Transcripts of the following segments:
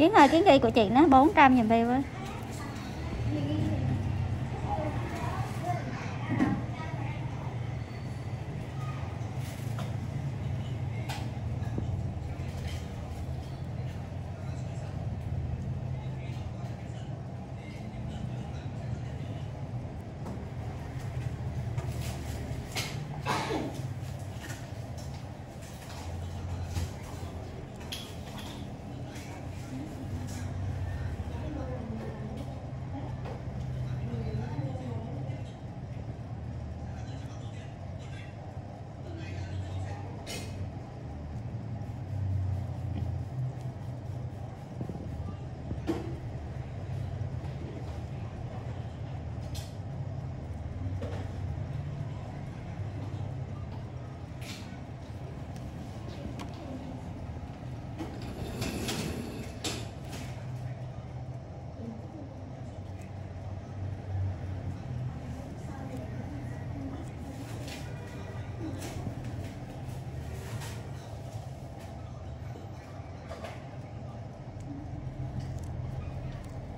Kiến ơi, kiến ghi của chị nó 400.000 view á.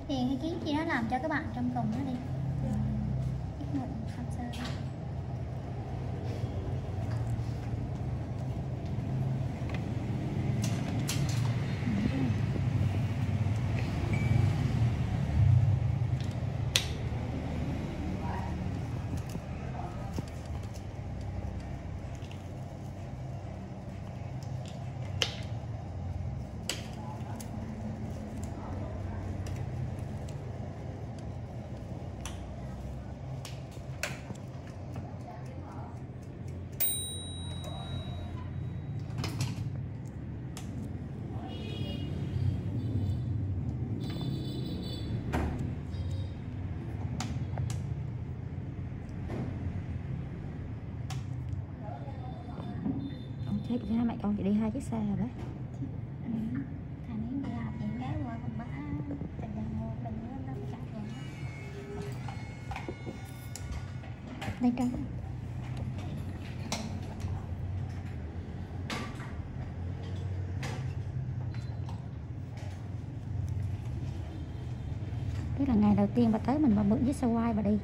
Thì cái kiến chị nó làm cho các bạn trong cùng nó đi. Ít mụn sơ sơ. Chết, hai mẹ con chị đi 2 chiếc xe rồi đấy. Thằng ấy đi làm thì ghé qua con bác tình trạng mua bình nó phải trả tiền. Đây trắng. Tức là ngày đầu tiên bà tới mình bà mượn chiếc xe quay bà đi.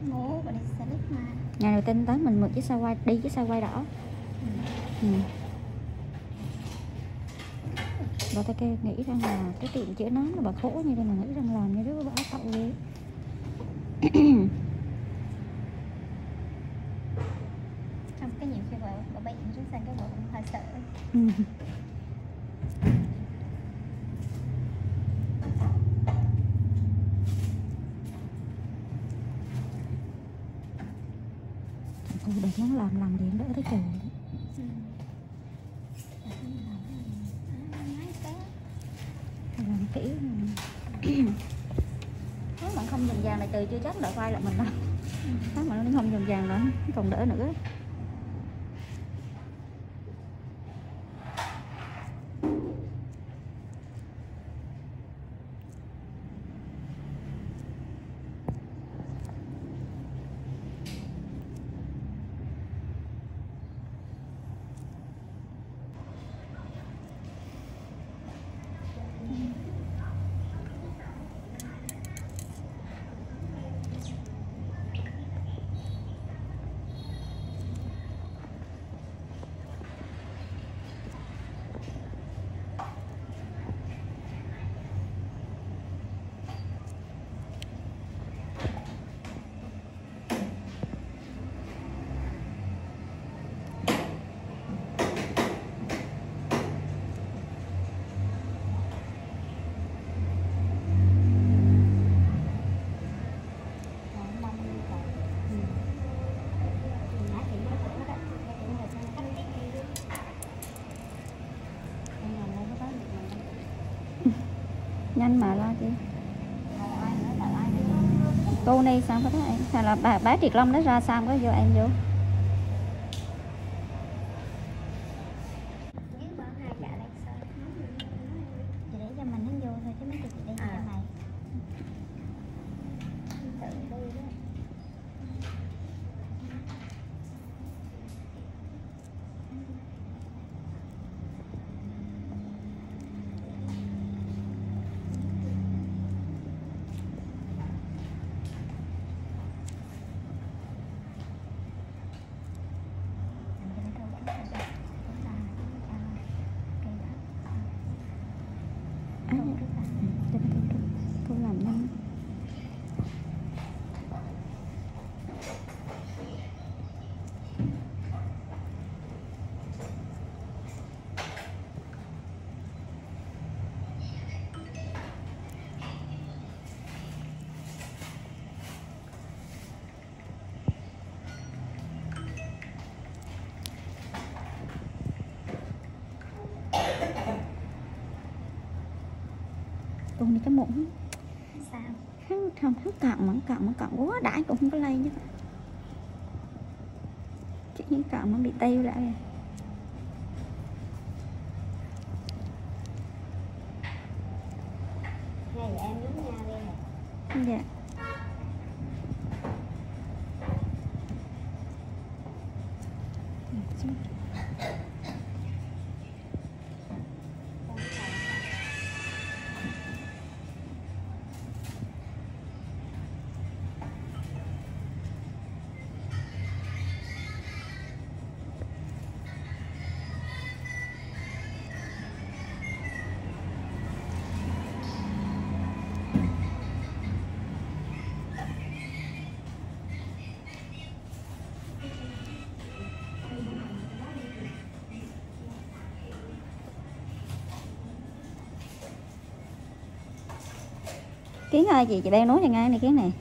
Ngủ bà đi xe buýt mà. Ngày đầu tiên tới mình mượn chiếc xe quay, đi chiếc xe quay đỏ. Bà ta kêu nghĩ rằng là cái tiệm chữa nón là bà khổ như đây mà nghĩ rằng làm như đứa bà cậu ghê. Trong cái nhiều khi bà bệnh chứ sang cái bà cũng hơi sợ. Thôi để nó làm điện đỡ tới trời. Làm kỹ. Nếu mà không dùng vàng này từ chưa chắc đỡ quay lại mình đâu. Nếu mà nó không dùng vàng nữa còn đỡ nữa. Nhanh mà lo chị. Cô này sao có thấy em? Hay là bà Triệt Long nó ra sao có vô em vô? Con này cái mụn Sao? không cặn quá đãi cũng không có lây chứ. Chỉ những cặn nó bị teo lại rồi. Ngày em nhúng nha đi. Dạ. Kiến ơi, chị đang nấu cho ngay này Kiến này.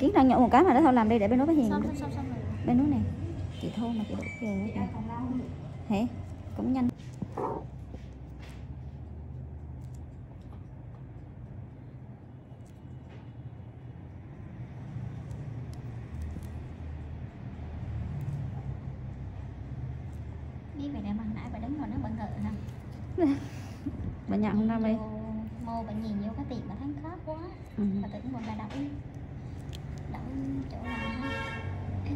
Kiến đang nhổ một cái mà nó thôi làm đi để bên nấu cái hiền. Bên nấu này. Chị thôi mà chị đổ kìa. Hả? Cũng nhanh. Biết vậy nè, bằng nãy bà đứng rồi nó bận ngự hả? Bà nhận không đâu đi. Mô bà nhìn vô cái tiệm mà thấy khớp quá. Bà tưởng bà đậu chỗ nào hết.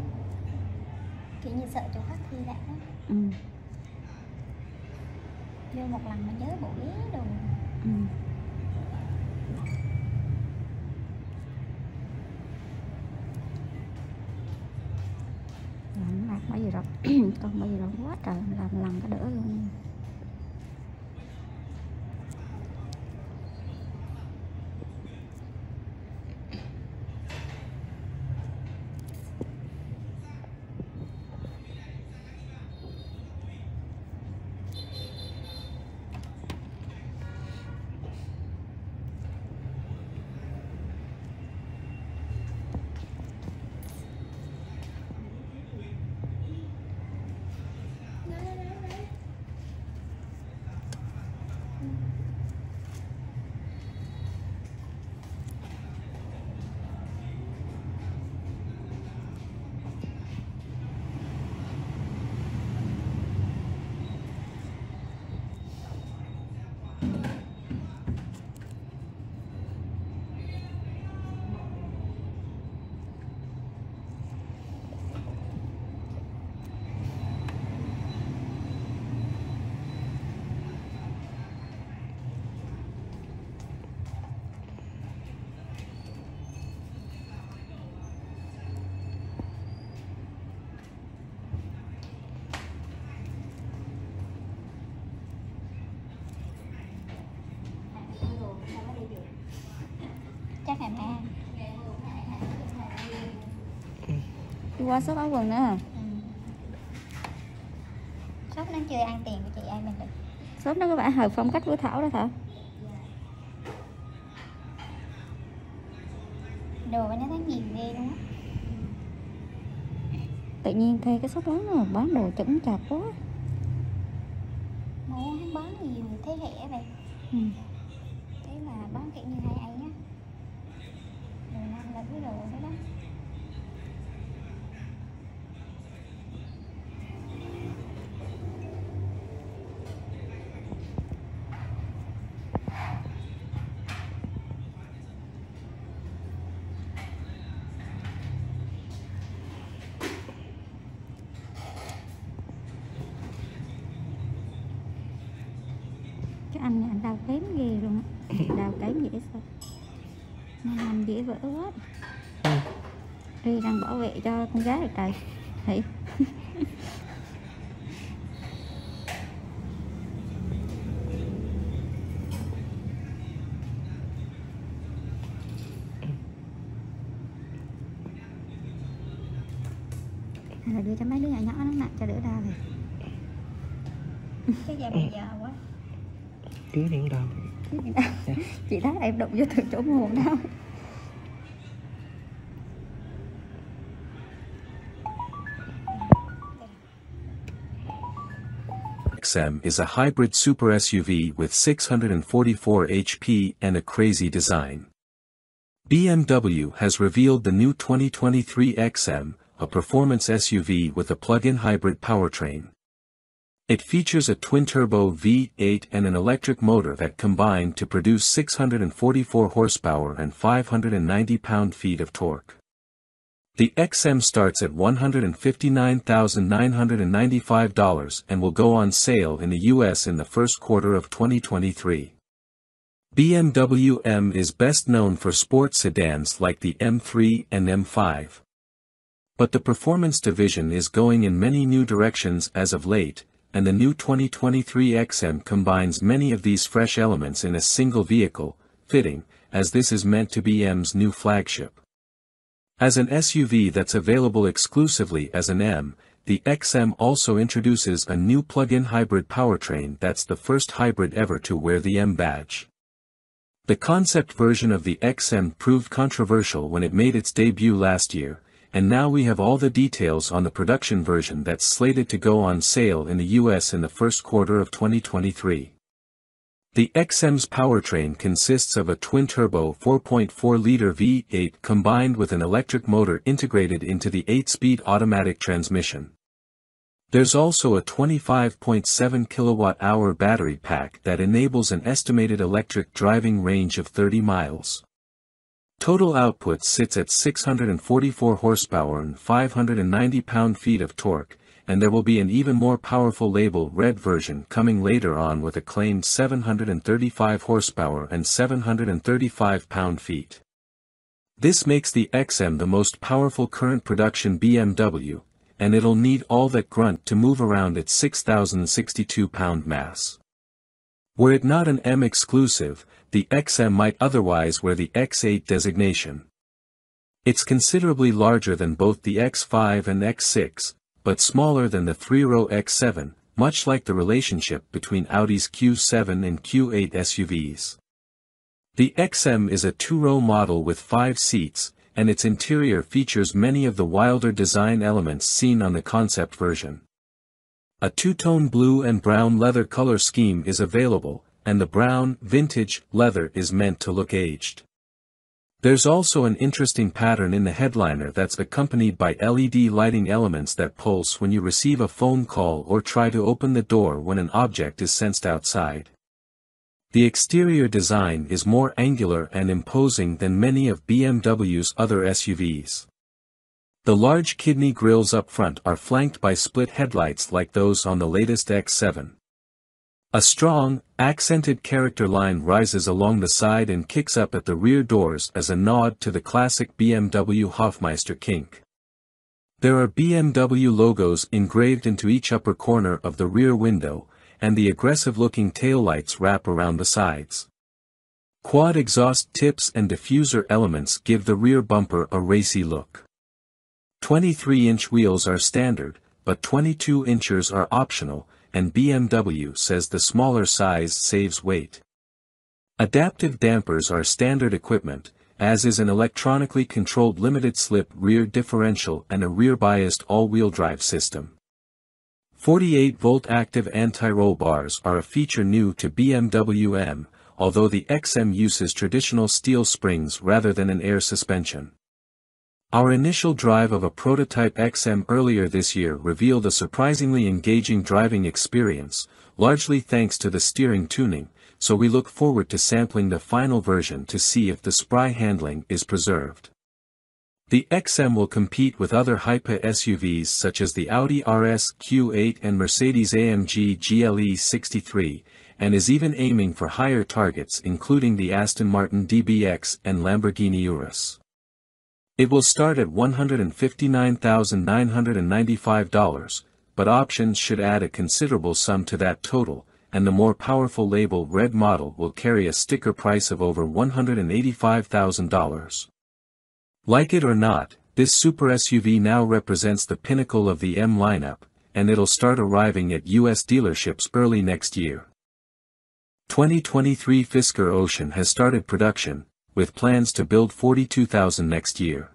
Kiểu như sợ chỗ khác thi đã đó. Vô một lần mà nhớ bộ ghế đồ. Làm bởi vì rồi con bởi vì rồi quá trời, làm lần cái đỡ luôn. Chắc em ăn. Đi qua shop áo quần nữa. Shop nó chưa ăn tiền của chị ai mình được. Shop nó có vẻ hợp phong cách của Thảo đó Thảo. Đồ bên nó thấy nhiều ghê luôn á. Tự nhiên thuê cái shop lớn nó bán đồ chững chạc quá. Mua hắn bán nhiều thế hệ vậy. Thế mà bán kiểu như hai ấy á. Đồ năm là cái đồ đó đó. Cái anh này anh đau kém ghê luôn á. Đau kém dễ sao. Nên anh dễ vỡ quá. Đi đang bảo vệ cho con gái rồi trời. Thấy. Hay là đưa cho mấy đứa nhỏ nhỏ nó nặng cho đỡ đau này. Cái giờ bây giờ quá. Cứ điện đau. Chị thấy em đụng vô từ chỗ nguồn đau. XM is a hybrid super SUV with 644 HP and a crazy design. BMW has revealed the new 2023 XM, a performance SUV with a plug-in hybrid powertrain. It features a twin-turbo V8 and an electric motor that combine to produce 644 horsepower and 590 pound-feet of torque. The XM starts at $159,995 and will go on sale in the US in the first quarter of 2023. BMW M is best known for sports sedans like the M3 and M5. But the performance division is going in many new directions as of late, and the new 2023 XM combines many of these fresh elements in a single vehicle, fitting, as this is meant to be M's new flagship. As an SUV that's available exclusively as an M, the XM also introduces a new plug-in hybrid powertrain that's the first hybrid ever to wear the M badge. The concept version of the XM proved controversial when it made its debut last year, and now we have all the details on the production version that's slated to go on sale in the US in the first quarter of 2023. The XM's powertrain consists of a twin-turbo 4.4-liter V8 combined with an electric motor integrated into the 8-speed automatic transmission. There's also a 25.7 kilowatt-hour battery pack that enables an estimated electric driving range of 30 miles. Total output sits at 644 horsepower and 590 pound-feet of torque, and there will be an even more powerful Label Red version coming later on with a claimed 735 horsepower and 735 pound-feet. This makes the XM the most powerful current production BMW, and it'll need all that grunt to move around its 6,062 pound mass. Were it not an M exclusive, the XM might otherwise wear the X8 designation. It's considerably larger than both the X5 and X6, but smaller than the three-row X7, much like the relationship between Audi's Q7 and Q8 SUVs. The XM is a two-row model with 5 seats, and its interior features many of the wilder design elements seen on the concept version. A two-tone blue and brown leather color scheme is available, and the brown, vintage, leather is meant to look aged. There's also an interesting pattern in the headliner that's accompanied by LED lighting elements that pulse when you receive a phone call or try to open the door when an object is sensed outside. The exterior design is more angular and imposing than many of BMW's other SUVs. The large kidney grilles up front are flanked by split headlights like those on the latest X7. A strong, accented character line rises along the side and kicks up at the rear doors as a nod to the classic BMW Hofmeister kink. There are BMW logos engraved into each upper corner of the rear window, and the aggressive-looking taillights wrap around the sides. Quad exhaust tips and diffuser elements give the rear bumper a racy look. 23-inch wheels are standard, but 22 inches are optional, and BMW says the smaller size saves weight. Adaptive dampers are standard equipment, as is an electronically controlled limited-slip rear differential and a rear-biased all-wheel drive system. 48-volt active anti-roll bars are a feature new to BMW M, although the XM uses traditional steel springs rather than an air suspension. Our initial drive of a prototype XM earlier this year revealed a surprisingly engaging driving experience, largely thanks to the steering tuning, so we look forward to sampling the final version to see if the spry handling is preserved. The XM will compete with other hyper SUVs such as the Audi RS Q8 and Mercedes-AMG GLE 63, and is even aiming for higher targets including the Aston Martin DBX and Lamborghini Urus. It will start at $159,995, but options should add a considerable sum to that total, and the more powerful Label Red model will carry a sticker price of over $185,000. Like it or not, this super SUV now represents the pinnacle of the M lineup, and it'll start arriving at US dealerships early next year. 2023 Fisker Ocean has started production, with plans to build 42,000 next year.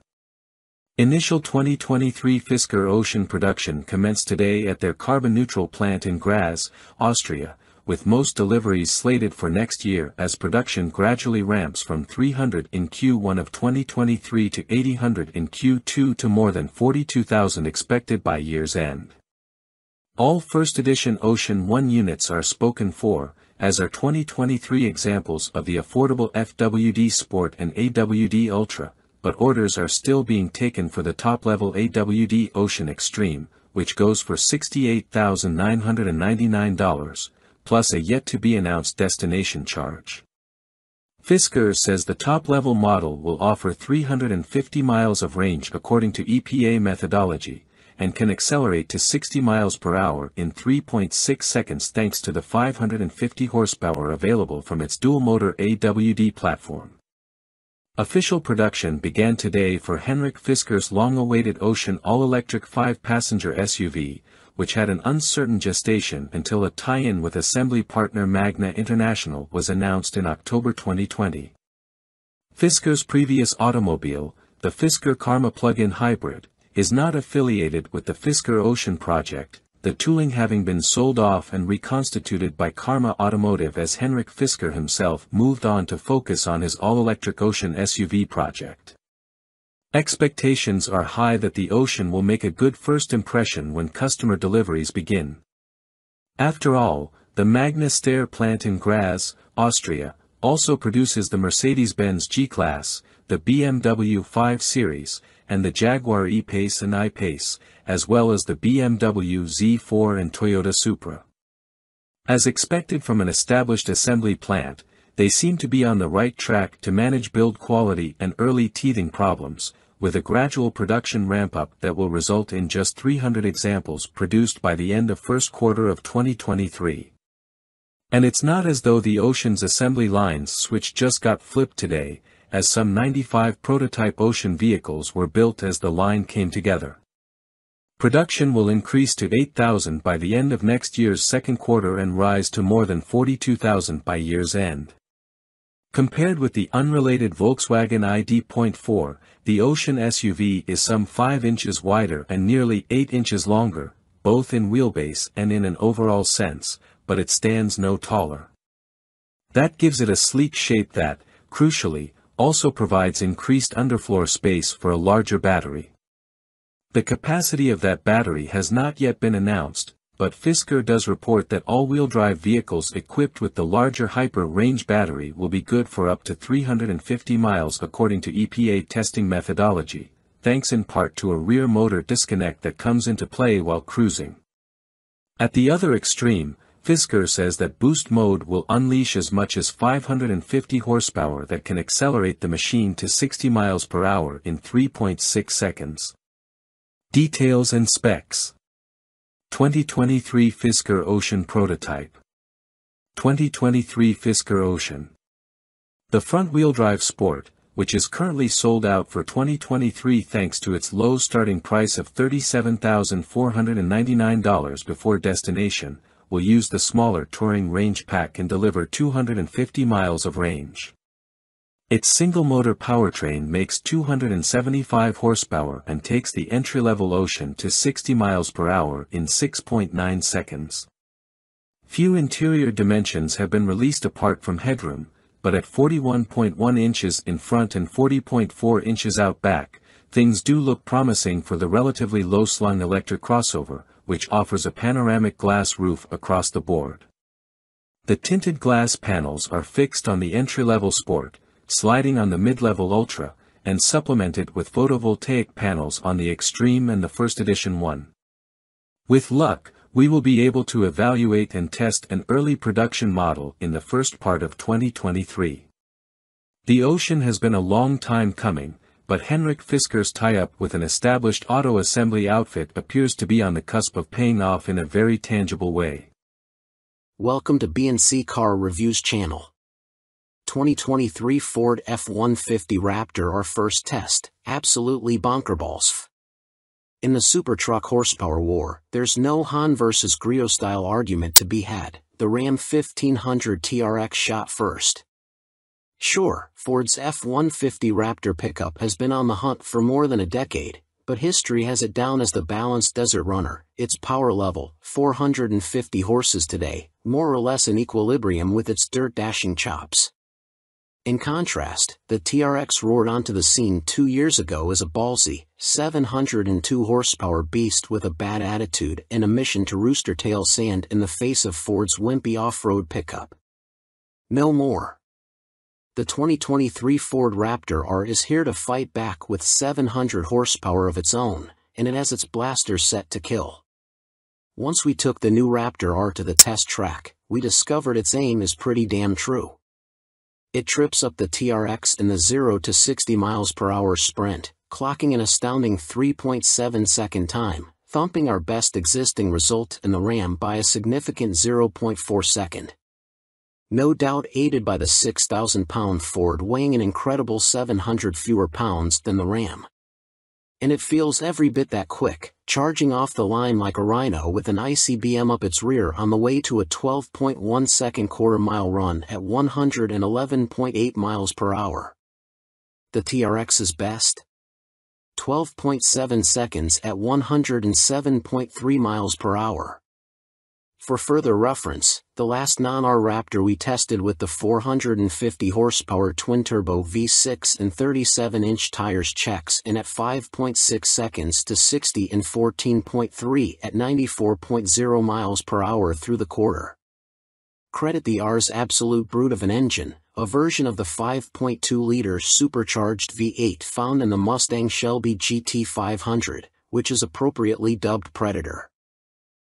Initial 2023 Fisker Ocean production commenced today at their carbon-neutral plant in Graz, Austria, with most deliveries slated for next year as production gradually ramps from 300 in Q1 of 2023 to 800 in Q2 to more than 42,000 expected by year's end. All first edition Ocean One units are spoken for, as are 2023 examples of the affordable FWD Sport and AWD Ultra, but orders are still being taken for the top-level AWD Ocean Extreme, which goes for $68,999, plus a yet-to-be-announced destination charge. Fisker says the top-level model will offer 350 miles of range according to EPA methodology, and can accelerate to 60 miles per hour in 3.6 seconds thanks to the 550 horsepower available from its dual-motor AWD platform. Official production began today for Henrik Fisker's long-awaited Ocean all-electric 5-passenger SUV, which had an uncertain gestation until a tie-in with assembly partner Magna International was announced in October 2020. Fisker's previous automobile, the Fisker Karma plug-in hybrid, is not affiliated with the Fisker Ocean project, the tooling having been sold off and reconstituted by Karma Automotive as Henrik Fisker himself moved on to focus on his all-electric Ocean SUV project. Expectations are high that the Ocean will make a good first impression when customer deliveries begin. After all, the Magna Steyr plant in Graz, Austria, also produces the Mercedes-Benz G-Class, the BMW 5 Series, and the Jaguar E-Pace and I-Pace, as well as the BMW Z4 and Toyota Supra. As expected from an established assembly plant, they seem to be on the right track to manage build quality and early teething problems, with a gradual production ramp-up that will result in just 300 examples produced by the end of first quarter of 2023. And it's not as though the Ocean's assembly line's switch just got flipped today, as some 95 prototype Ocean vehicles were built as the line came together. Production will increase to 8,000 by the end of next year's second quarter and rise to more than 42,000 by year's end. Compared with the unrelated Volkswagen ID.4, the Ocean SUV is some 5 inches wider and nearly 8 inches longer, both in wheelbase and in an overall sense, but it stands no taller. That gives it a sleek shape that, crucially, also provides increased underfloor space for a larger battery. The capacity of that battery has not yet been announced, but Fisker does report that all-wheel drive vehicles equipped with the larger hyper-range battery will be good for up to 350 miles according to EPA testing methodology, thanks in part to a rear motor disconnect that comes into play while cruising. At the other extreme, Fisker says that boost mode will unleash as much as 550 horsepower that can accelerate the machine to 60 miles per hour in 3.6 seconds. Details and specs. 2023 Fisker Ocean prototype. 2023 Fisker Ocean. The front-wheel drive Sport, which is currently sold out for 2023 thanks to its low starting price of $37,499 before destination, will use the smaller Touring Range Pack and deliver 250 miles of range. Its single-motor powertrain makes 275 horsepower and takes the entry-level Ocean to 60 miles per hour in 6.9 seconds. Few interior dimensions have been released apart from headroom, but at 41.1 inches in front and 40.4 inches out back, things do look promising for the relatively low-slung electric crossover, which offers a panoramic glass roof across the board. The tinted glass panels are fixed on the entry-level Sport, sliding on the mid-level Ultra, and supplemented with photovoltaic panels on the Extreme and the First Edition One. With luck, we will be able to evaluate and test an early production model in the first part of 2023. The Ocean has been a long time coming, but Henrik Fisker's tie-up with an established auto assembly outfit appears to be on the cusp of paying off in a very tangible way. Welcome to B&C Car Reviews channel. 2023 Ford F-150 Raptor, our first test, absolutely bonkerballs. In the supertruck horsepower war, there's no Han versus Griot style argument to be had. The Ram 1500 TRX shot first. Sure, Ford's F-150 Raptor pickup has been on the hunt for more than a decade, but history has it down as the balanced desert runner. Its power level, 450 horses today, more or less in equilibrium with its dirt-dashing chops. In contrast, the TRX roared onto the scene 2 years ago as a ballsy, 702 horsepower beast with a bad attitude and a mission to rooster tail sand in the face of Ford's wimpy off-road pickup. No more. The 2023 Ford Raptor R is here to fight back with 700 horsepower of its own, and it has its blaster set to kill. Once we took the new Raptor R to the test track, we discovered its aim is pretty damn true. It trips up the TRX in the 0 to 60 miles per hour sprint, clocking an astounding 3.7 second time, thumping our best existing result in the Ram by a significant 0.4 second. No doubt aided by the 6,000-pound Ford weighing an incredible 700 fewer pounds than the Ram. And it feels every bit that quick, charging off the line like a rhino with an ICBM up its rear on the way to a 12.1 second quarter-mile run at 111.8 miles per hour. The TRX's best? 12.7 seconds at 107.3 miles per hour. For further reference, the last non-R Raptor we tested with the 450 horsepower twin-turbo V6 and 37-inch tires checks in at 5.6 seconds to 60 in 14.3 at 94.0 miles per hour through the quarter. Credit the R's absolute brute of an engine, a version of the 5.2-liter supercharged V8 found in the Mustang Shelby GT500, which is appropriately dubbed Predator.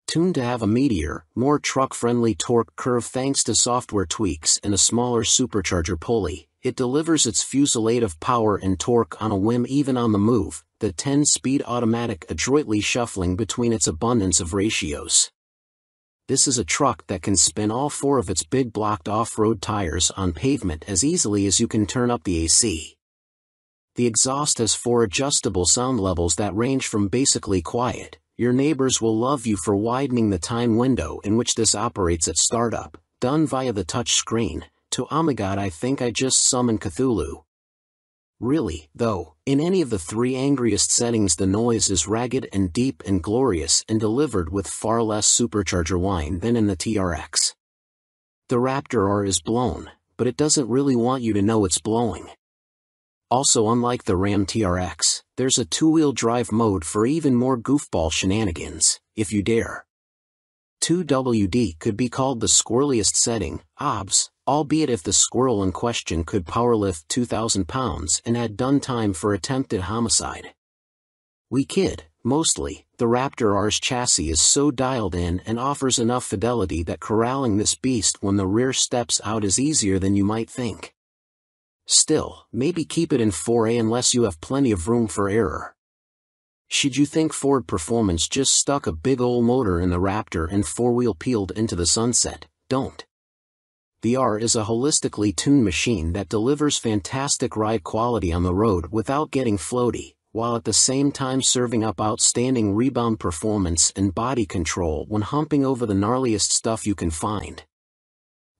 Tuned to have a meatier, more truck-friendly torque curve thanks to software tweaks and a smaller supercharger pulley, it delivers its fusillade of power and torque on a whim even on the move, the 10-speed automatic adroitly shuffling between its abundance of ratios. This is a truck that can spin all 4 of its big blocked off-road tires on pavement as easily as you can turn up the AC. The exhaust has 4 adjustable sound levels that range from basically quiet, your neighbors will love you for widening the time window in which this operates at startup, done via the touch screen, to oh my god I think I just summoned Cthulhu. Really, though, in any of the 3 angriest settings the noise is ragged and deep and glorious and delivered with far less supercharger whine than in the TRX. The Raptor R is blown, but it doesn't really want you to know it's blowing. Also, unlike the Ram TRX, there's a 2-wheel drive mode for even more goofball shenanigans, if you dare. 2WD could be called the squirreliest setting, OBS, albeit if the squirrel in question could powerlift 2,000 pounds and had done time for attempted homicide. We kid, mostly, the Raptor R's chassis is so dialed in and offers enough fidelity that corralling this beast when the rear steps out is easier than you might think. Still, maybe keep it in 4A unless you have plenty of room for error. Should you think Ford Performance just stuck a big ol' motor in the Raptor and 4-wheel peeled into the sunset, don't. The R is a holistically tuned machine that delivers fantastic ride quality on the road without getting floaty, while at the same time serving up outstanding rebound performance and body control when humping over the gnarliest stuff you can find.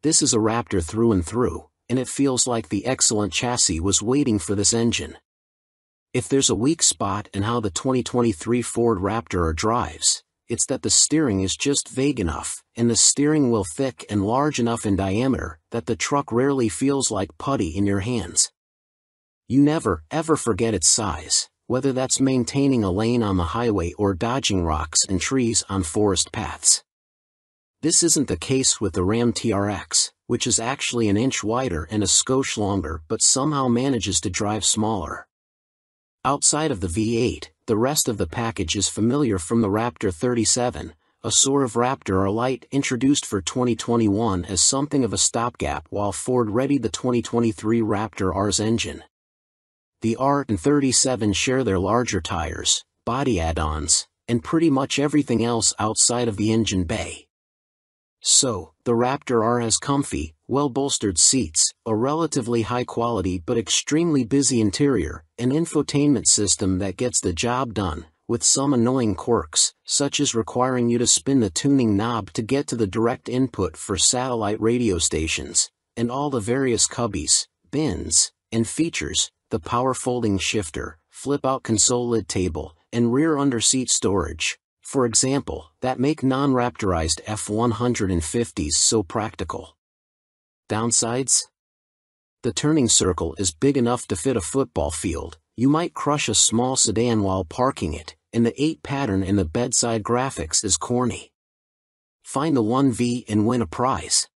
This is a Raptor through and through, and it feels like the excellent chassis was waiting for this engine. If there's a weak spot in how the 2023 Ford Raptor R drives, it's that the steering is just vague enough, and the steering wheel thick and large enough in diameter that the truck rarely feels like putty in your hands. You never, ever forget its size, whether that's maintaining a lane on the highway or dodging rocks and trees on forest paths. This isn't the case with the Ram TRX, which is actually an inch wider and a skosh longer but somehow manages to drive smaller. Outside of the V8, the rest of the package is familiar from the Raptor 37, a sort of Raptor R Lite introduced for 2021 as something of a stopgap while Ford readied the 2023 Raptor R's engine. The R and 37 share their larger tires, body add-ons, and pretty much everything else outside of the engine bay. So, the Raptor R has comfy, well-bolstered seats, a relatively high-quality but extremely busy interior, an infotainment system that gets the job done, with some annoying quirks, such as requiring you to spin the tuning knob to get to the direct input for satellite radio stations, and all the various cubbies, bins, and features, the power folding shifter, flip-out console lid table, and rear underseat storage, for example, that make non-raptorized F-150s so practical. Downsides? The turning circle is big enough to fit a football field. You might crush a small sedan while parking it, and the 8 pattern in the bedside graphics is corny. Find the 1V and win a prize.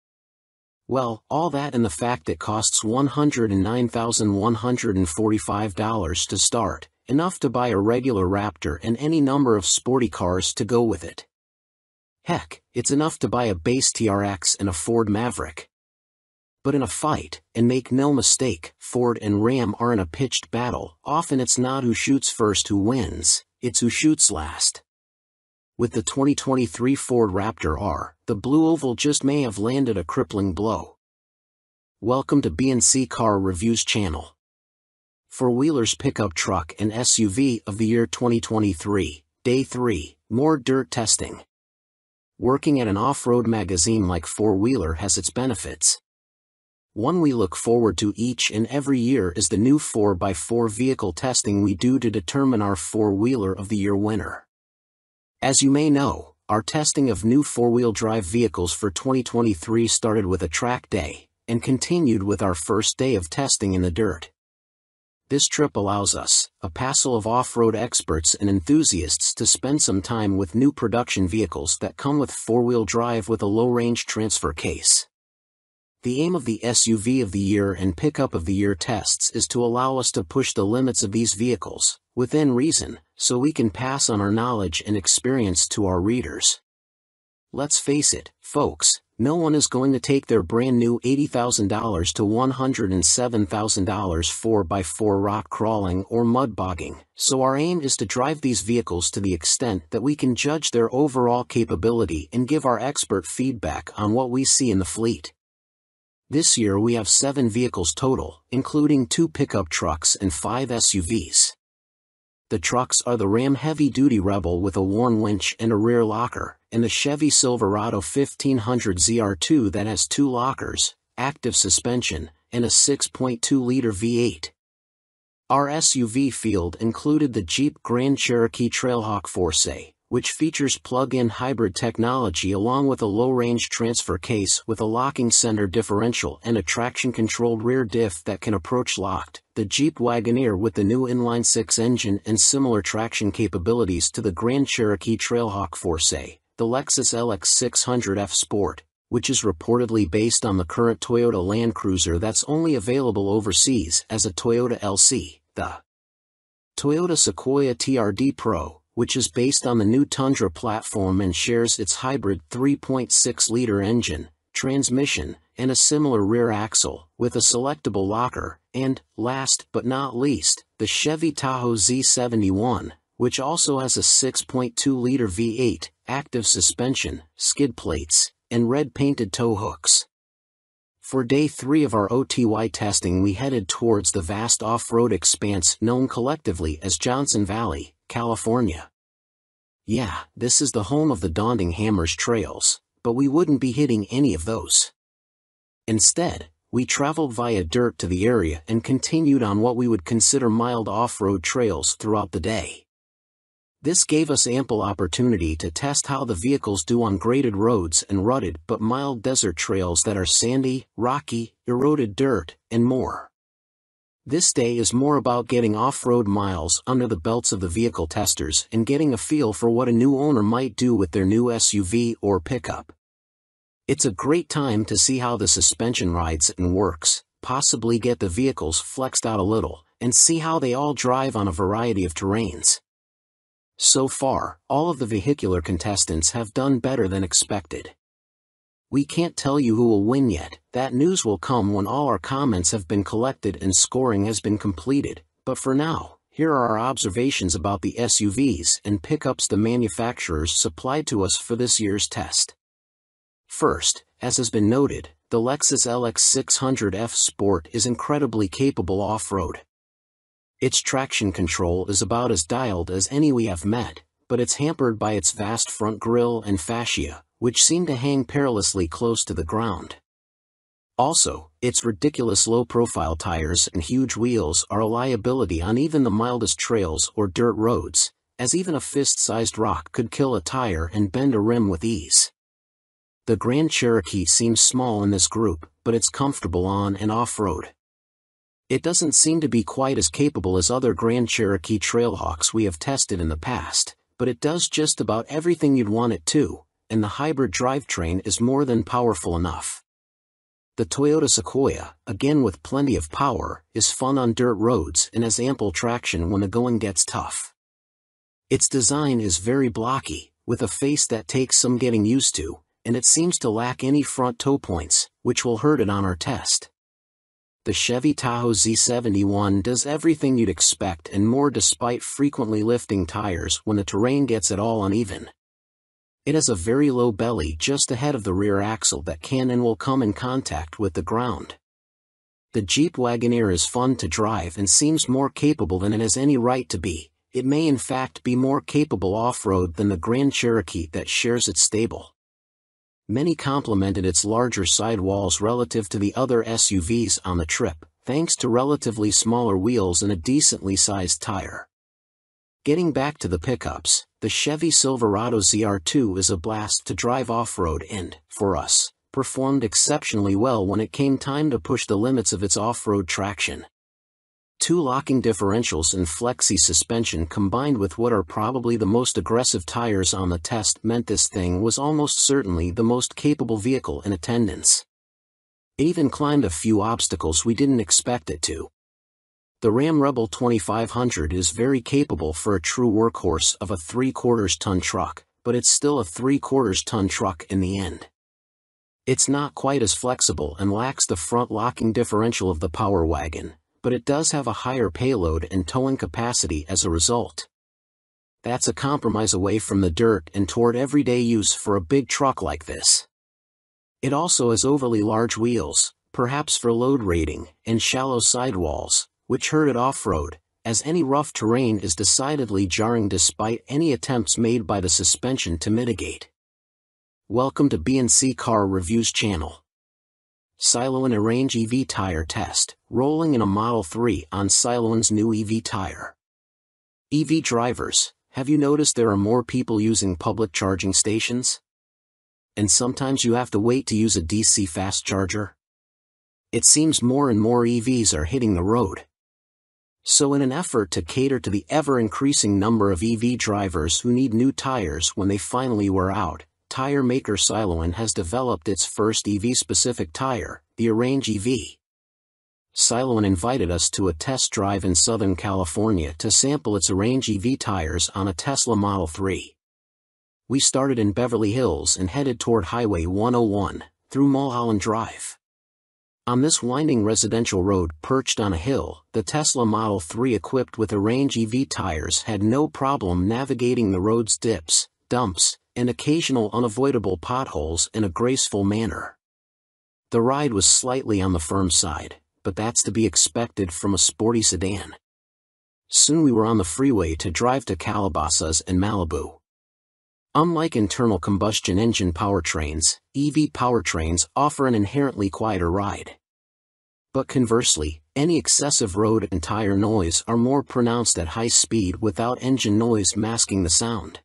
Well, all that and the fact it costs $109,145 to start, enough to buy a regular Raptor and any number of sporty cars to go with it. Heck, it's enough to buy a base TRX and a Ford Maverick. But in a fight, and make no mistake, Ford and Ram are in a pitched battle. Often it's not who shoots first who wins, it's who shoots last. With the 2023 Ford Raptor R, the Blue Oval just may have landed a crippling blow. Welcome to B&C Car Reviews channel. Four-wheelers pickup truck and SUV of the year 2023, Day 3, more dirt testing. Working at an off-road magazine like Four-Wheeler has its benefits. One we look forward to each and every year is the new 4x4 vehicle testing we do to determine our Four-Wheeler of the Year winner. As you may know, our testing of new four-wheel drive vehicles for 2023 started with a track day, and continued with our first day of testing in the dirt. This trip allows us, a passel of off-road experts and enthusiasts, to spend some time with new production vehicles that come with four-wheel drive with a low-range transfer case. The aim of the SUV of the Year and Pickup of the Year tests is to allow us to push the limits of these vehicles, within reason, so we can pass on our knowledge and experience to our readers. Let's face it, folks, no one is going to take their brand new $80,000 to $107,000 4x4 rock crawling or mud bogging, so our aim is to drive these vehicles to the extent that we can judge their overall capability and give our expert feedback on what we see in the fleet. This year we have 7 vehicles total, including 2 pickup trucks and 5 SUVs. The trucks are the Ram Heavy Duty Rebel with a worn winch and a rear locker, and the Chevy Silverado 1500 ZR2 that has 2 lockers, active suspension, and a 6.2-liter V8. Our SUV field included the Jeep Grand Cherokee Trailhawk Force, which features plug-in hybrid technology along with a low-range transfer case with a locking center differential and a traction-controlled rear diff that can approach locked, the Jeep Wagoneer with the new inline-6 engine and similar traction capabilities to the Grand Cherokee Trailhawk Force, the Lexus LX 600F Sport, which is reportedly based on the current Toyota Land Cruiser that's only available overseas as a Toyota LC, the Toyota Sequoia TRD Pro, which is based on the new Tundra platform and shares its hybrid 3.6-liter engine, transmission, and a similar rear axle, with a selectable locker, and, last but not least, the Chevy Tahoe Z71, which also has a 6.2-liter V8, active suspension, skid plates, and red-painted tow hooks. For Day 3 of our OTY testing we headed towards the vast off-road expanse known collectively as Johnson Valley, California. Yeah, this is the home of the Daunting Hammers trails, but we wouldn't be hitting any of those. Instead, we traveled via dirt to the area and continued on what we would consider mild off-road trails throughout the day. This gave us ample opportunity to test how the vehicles do on graded roads and rutted but mild desert trails that are sandy, rocky, eroded dirt, and more. This day is more about getting off-road miles under the belts of the vehicle testers and getting a feel for what a new owner might do with their new SUV or pickup. It's a great time to see how the suspension rides and works, possibly get the vehicles flexed out a little, and see how they all drive on a variety of terrains. So far, all of the vehicular contestants have done better than expected. We can't tell you who will win yet, that news will come when all our comments have been collected and scoring has been completed, but for now, here are our observations about the SUVs and pickups the manufacturers supplied to us for this year's test. First, as has been noted, the Lexus LX 600F Sport is incredibly capable off-road. Its traction control is about as dialed as any we have met, but it's hampered by its vast front grille and fascia, which seem to hang perilously close to the ground. Also, its ridiculous low-profile tires and huge wheels are a liability on even the mildest trails or dirt roads, as even a fist-sized rock could kill a tire and bend a rim with ease. The Grand Cherokee seems small in this group, but it's comfortable on and off-road. It doesn't seem to be quite as capable as other Grand Cherokee Trailhawks we have tested in the past, but it does just about everything you'd want it to, and the hybrid drivetrain is more than powerful enough. The Toyota Sequoia, again with plenty of power, is fun on dirt roads and has ample traction when the going gets tough. Its design is very blocky, with a face that takes some getting used to, and it seems to lack any front toe points, which will hurt it on our test. The Chevy Tahoe Z71 does everything you'd expect and more despite frequently lifting tires when the terrain gets at all uneven. It has a very low belly just ahead of the rear axle that can and will come in contact with the ground. The Jeep Wagoneer is fun to drive and seems more capable than it has any right to be. It may in fact be more capable off-road than the Grand Cherokee that shares its stable. Many complimented its larger sidewalls relative to the other SUVs on the trip, thanks to relatively smaller wheels and a decently sized tire. Getting back to the pickups, the Chevy Silverado ZR2 is a blast to drive off-road and, for us, performed exceptionally well when it came time to push the limits of its off-road traction. 2 locking differentials and flexi suspension combined with what are probably the most aggressive tires on the test meant this thing was almost certainly the most capable vehicle in attendance. It even climbed a few obstacles we didn't expect it to. The Ram Rebel 2500 is very capable for a true workhorse of a 3/4 ton truck, but it's still a 3/4 ton truck in the end. It's not quite as flexible and lacks the front locking differential of the Power Wagon, but it does have a higher payload and towing capacity as a result. That's a compromise away from the dirt and toward everyday use for a big truck like this. It also has overly large wheels, perhaps for load rating, and shallow sidewalls, which hurt it off-road, as any rough terrain is decidedly jarring despite any attempts made by the suspension to mitigate. Welcome to B&C Car Reviews channel. Siloan Arrange EV Tire Test, rolling in a Model 3 on Siloan's new EV tire. EV drivers, have you noticed there are more people using public charging stations? And sometimes you have to wait to use a DC fast charger? It seems more and more EVs are hitting the road. So in an effort to cater to the ever-increasing number of EV drivers who need new tires when they finally wear out, tire maker Siloan has developed its first EV-specific tire, the Arrange EV. Siloan invited us to a test drive in Southern California to sample its Arrange EV tires on a Tesla Model 3. We started in Beverly Hills and headed toward Highway 101, through Mulholland Drive. On this winding residential road perched on a hill, the Tesla Model 3 equipped with Arrange EV tires had no problem navigating the road's dips, dumps, and occasional unavoidable potholes in a graceful manner. The ride was slightly on the firm side, but that's to be expected from a sporty sedan. Soon we were on the freeway to drive to Calabasas and Malibu. Unlike internal combustion engine powertrains, EV powertrains offer an inherently quieter ride. But conversely, any excessive road and tire noise are more pronounced at high speed without engine noise masking the sound.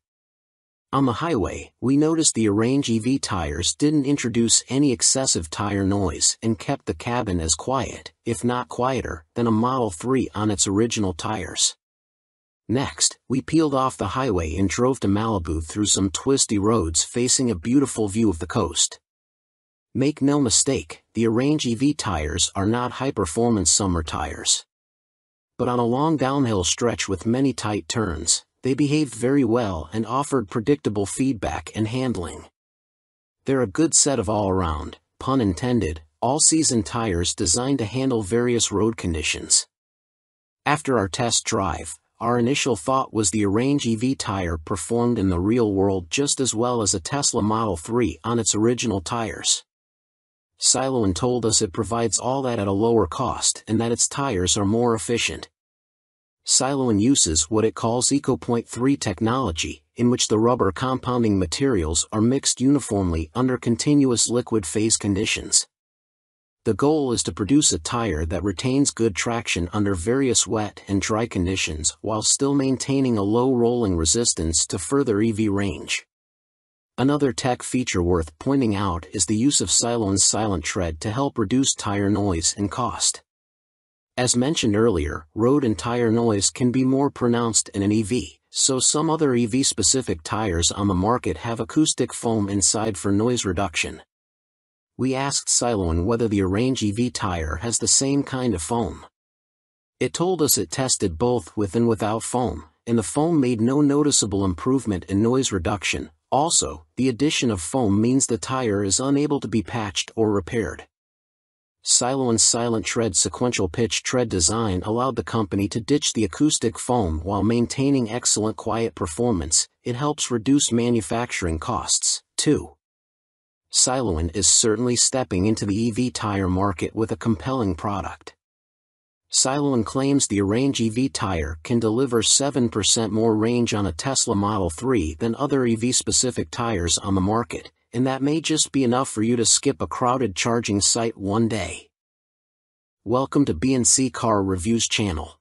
On the highway, we noticed the Arrange EV tires didn't introduce any excessive tire noise and kept the cabin as quiet, if not quieter, than a Model 3 on its original tires. Next, we peeled off the highway and drove to Malibu through some twisty roads facing a beautiful view of the coast. Make no mistake, the Arrange EV tires are not high-performance summer tires. But on a long downhill stretch with many tight turns, they behaved very well and offered predictable feedback and handling. They're a good set of all-around, pun intended, all-season tires designed to handle various road conditions. After our test drive, our initial thought was the Arrange EV tire performed in the real world just as well as a Tesla Model 3 on its original tires. Siloan told us it provides all that at a lower cost and that its tires are more efficient. Siloan uses what it calls EcoPoint 3 technology, in which the rubber compounding materials are mixed uniformly under continuous liquid phase conditions. The goal is to produce a tire that retains good traction under various wet and dry conditions while still maintaining a low rolling resistance to further EV range. Another tech feature worth pointing out is the use of Siloan's Silent Tread to help reduce tire noise and cost. As mentioned earlier, road and tire noise can be more pronounced in an EV, so some other EV-specific tires on the market have acoustic foam inside for noise reduction. We asked Siloan whether the Arrange EV tire has the same kind of foam. It told us it tested both with and without foam, and the foam made no noticeable improvement in noise reduction. Also, the addition of foam means the tire is unable to be patched or repaired. Siloan's Silent Tread sequential pitch tread design allowed the company to ditch the acoustic foam while maintaining excellent quiet performance. It helps reduce manufacturing costs, too. Siloan is certainly stepping into the EV tire market with a compelling product. Siloan claims the Arrange EV tire can deliver 7% more range on a Tesla Model 3 than other EV-specific tires on the market, and that may just be enough for you to skip a crowded charging site one day. Welcome to B&C Car Reviews channel.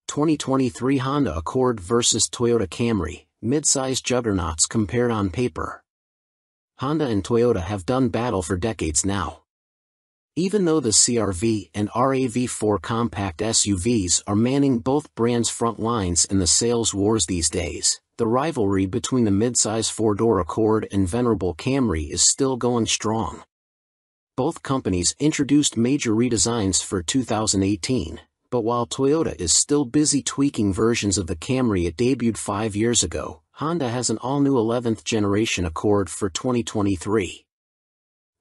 2023 Honda Accord vs Toyota Camry, mid-size juggernauts compared on paper. Honda and Toyota have done battle for decades now. Even though the CR-V and RAV4 compact SUVs are manning both brands' front lines in the sales wars these days, the rivalry between the mid-size four-door Accord and venerable Camry is still going strong. Both companies introduced major redesigns for 2018, but while Toyota is still busy tweaking versions of the Camry it debuted 5 years ago, Honda has an all-new 11th generation Accord for 2023.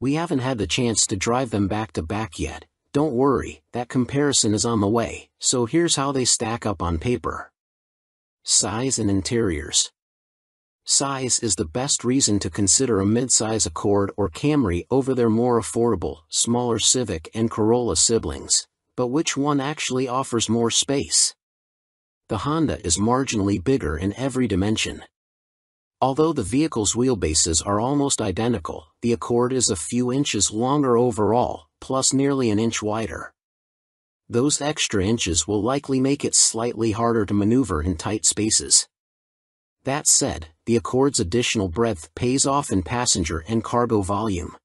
We haven't had the chance to drive them back-to-back yet. Don't worry, that comparison is on the way, so here's how they stack up on paper. Size and interiors. Size is the best reason to consider a mid-size Accord or Camry over their more affordable, smaller Civic and Corolla siblings. But which one actually offers more space? The Honda is marginally bigger in every dimension. Although the vehicle's wheelbases are almost identical, the Accord is a few inches longer overall, plus nearly an inch wider. Those extra inches will likely make it slightly harder to maneuver in tight spaces. That said, the Accord's additional breadth pays off in passenger and cargo volume.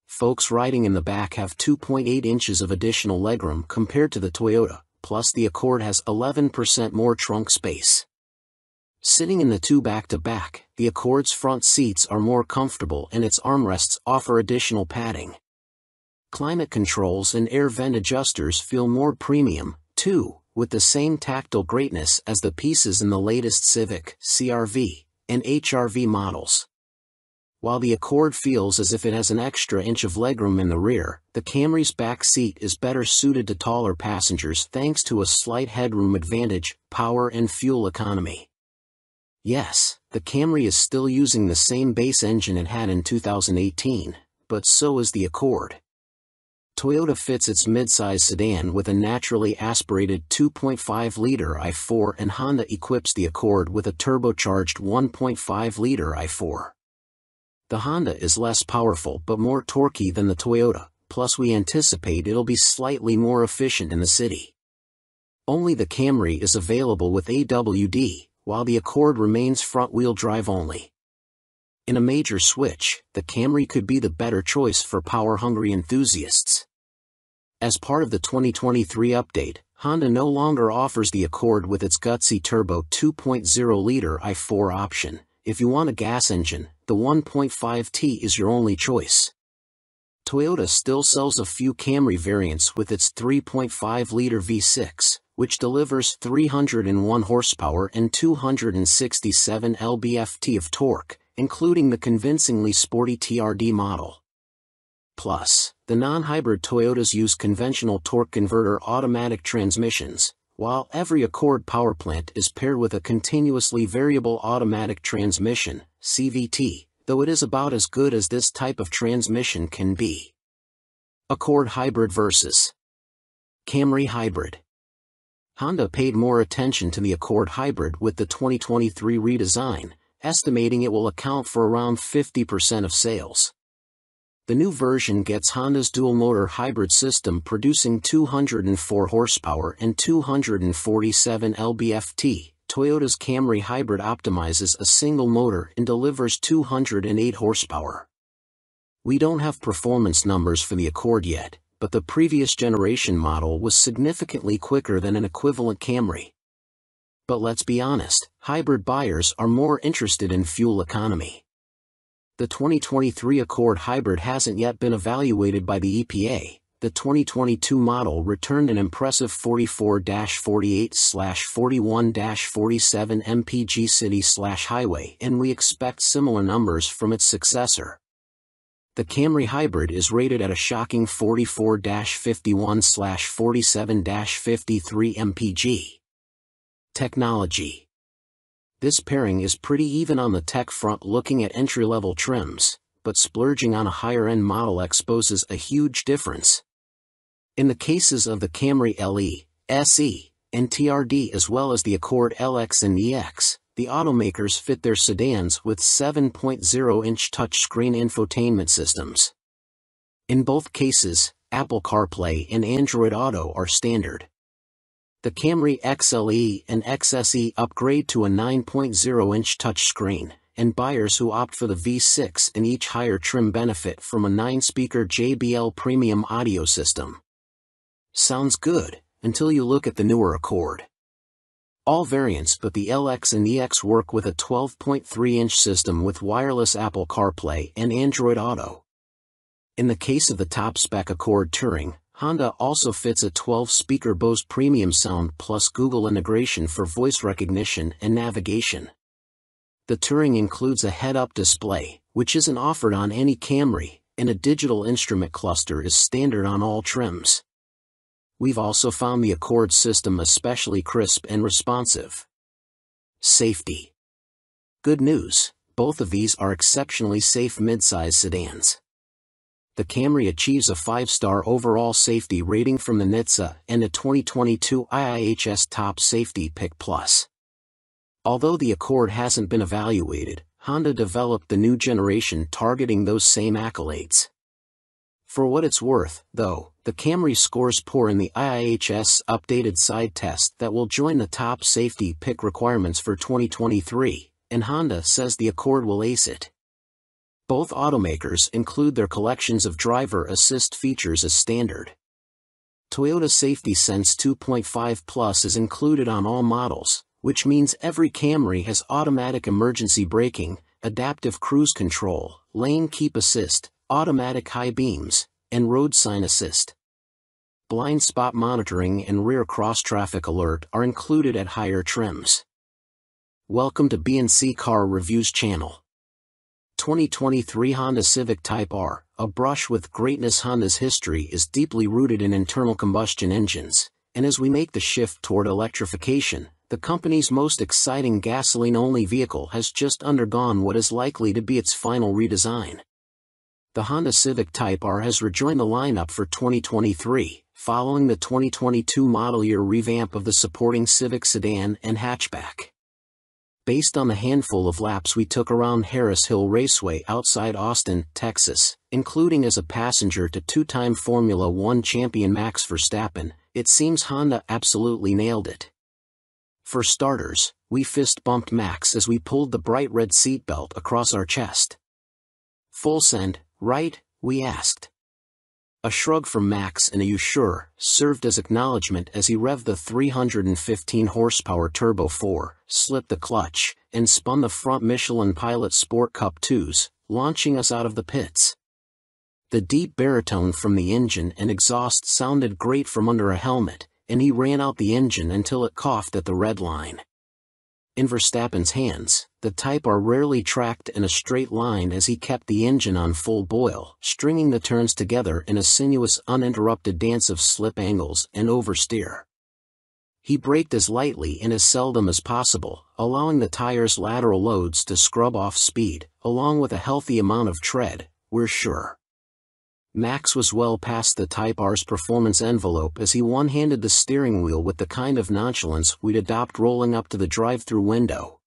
Folks riding in the back have 2.8 inches of additional legroom compared to the Toyota, plus the Accord has 11% more trunk space. Sitting in the two back-to-back, the Accord's front seats are more comfortable and its armrests offer additional padding. Climate controls and air vent adjusters feel more premium, too, with the same tactile greatness as the pieces in the latest Civic, CR-V, and HR-V models. While the Accord feels as if it has an extra inch of legroom in the rear, the Camry's back seat is better suited to taller passengers thanks to a slight headroom advantage, power and fuel economy. Yes, the Camry is still using the same base engine it had in 2018, but so is the Accord. Toyota fits its mid-size sedan with a naturally aspirated 2.5-liter i4 and Honda equips the Accord with a turbocharged 1.5-liter i4. The Honda is less powerful but more torquey than the Toyota, plus we anticipate it'll be slightly more efficient in the city. Only the Camry is available with AWD, while the Accord remains front-wheel drive only. In a major switch, the Camry could be the better choice for power-hungry enthusiasts. As part of the 2023 update, Honda no longer offers the Accord with its gutsy turbo 2.0-liter i4 option. If you want a gas engine, the 1.5T is your only choice. Toyota still sells a few Camry variants with its 3.5-liter V6, which delivers 301 horsepower and 267 lb-ft of torque, including the convincingly sporty TRD model. Plus, the non-hybrid Toyotas use conventional torque converter automatic transmissions, while every Accord powerplant is paired with a continuously variable automatic transmission, CVT, though it is about as good as this type of transmission can be. Accord Hybrid vs. Camry Hybrid. Honda paid more attention to the Accord Hybrid with the 2023 redesign, estimating it will account for around 50% of sales. The new version gets Honda's dual-motor hybrid system producing 204 horsepower and 247 lb-ft. Toyota's Camry Hybrid optimizes a single motor and delivers 208 horsepower. We don't have performance numbers for the Accord yet, but the previous generation model was significantly quicker than an equivalent Camry. But let's be honest, hybrid buyers are more interested in fuel economy. The 2023 Accord Hybrid hasn't yet been evaluated by the EPA. The 2022 model returned an impressive 44-48/41-47 mpg city/highway, and we expect similar numbers from its successor. The Camry Hybrid is rated at a shocking 44-51/47-53 mpg. Technology. This pairing is pretty even on the tech front looking at entry-level trims, but splurging on a higher-end model exposes a huge difference. In the cases of the Camry LE, SE, and TRD as well as the Accord LX and EX, the automakers fit their sedans with 7.0-inch touchscreen infotainment systems. In both cases, Apple CarPlay and Android Auto are standard. The Camry XLE and XSE upgrade to a 9.0-inch touchscreen, and buyers who opt for the V6 in each higher trim benefit from a 9-speaker JBL premium audio system. Sounds good, until you look at the newer Accord. All variants but the LX and EX work with a 12.3-inch system with wireless Apple CarPlay and Android Auto. In the case of the top-spec Accord Touring, Honda also fits a 12-speaker Bose premium sound plus Google integration for voice recognition and navigation. The Touring includes a head-up display, which isn't offered on any Camry, and a digital instrument cluster is standard on all trims. We've also found the Accord system especially crisp and responsive. Safety. Good news, both of these are exceptionally safe midsize sedans. The Camry achieves a 5-star overall safety rating from the NHTSA and a 2022 IIHS Top Safety Pick Plus. Although the Accord hasn't been evaluated, Honda developed the new generation targeting those same accolades. For what it's worth, though, the Camry scores poor in the IIHS updated side test that will join the top safety pick requirements for 2023, and Honda says the Accord will ace it. Both automakers include their collections of driver assist features as standard. Toyota Safety Sense 2.5 Plus is included on all models, which means every Camry has automatic emergency braking, adaptive cruise control, lane keep assist, automatic high beams, and road sign assist. Blind spot monitoring and rear cross-traffic alert are included at higher trims. Welcome to B&C Car Reviews channel. 2023 Honda Civic Type R, a brush with greatness. Honda's history is deeply rooted in internal combustion engines, and as we make the shift toward electrification, the company's most exciting gasoline-only vehicle has just undergone what is likely to be its final redesign. The Honda Civic Type R has rejoined the lineup for 2023, following the 2022 model year revamp of the supporting Civic sedan and hatchback. Based on the handful of laps we took around Harris Hill Raceway outside Austin, Texas, including as a passenger to two-time Formula One champion Max Verstappen, it seems Honda absolutely nailed it. For starters, we fist-bumped Max as we pulled the bright red seatbelt across our chest. "Full send, right?" we asked. A shrug from Max and a "you sure" served as acknowledgement as he revved the 315 horsepower Turbo 4, slipped the clutch, and spun the front Michelin Pilot Sport Cup 2s, launching us out of the pits. The deep baritone from the engine and exhaust sounded great from under a helmet, and he ran out the engine until it coughed at the red line. In Verstappen's hands, the Type R rarely tracked in a straight line as he kept the engine on full boil, stringing the turns together in a sinuous uninterrupted dance of slip angles and oversteer. He braked as lightly and as seldom as possible, allowing the tire's lateral loads to scrub off speed, along with a healthy amount of tread, we're sure. Max was well past the Type R's performance envelope as he one-handed the steering wheel with the kind of nonchalance we'd adopt rolling up to the drive-thru window.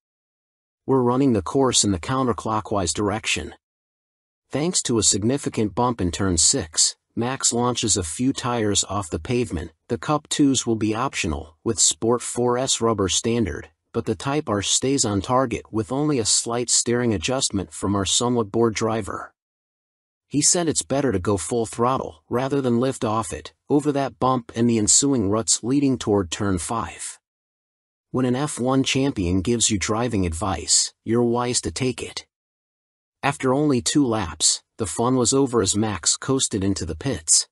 "We're running the course in the counterclockwise direction." Thanks to a significant bump in turn 6, Max launches a few tires off the pavement. The Cup 2s will be optional, with Sport 4S rubber standard, but the Type R stays on target with only a slight steering adjustment from our somewhat bored driver. He said it's better to go full throttle, rather than lift off it, over that bump and the ensuing ruts leading toward turn 5. When an F1 champion gives you driving advice, you're wise to take it. After only 2 laps, the fun was over as Max coasted into the pits.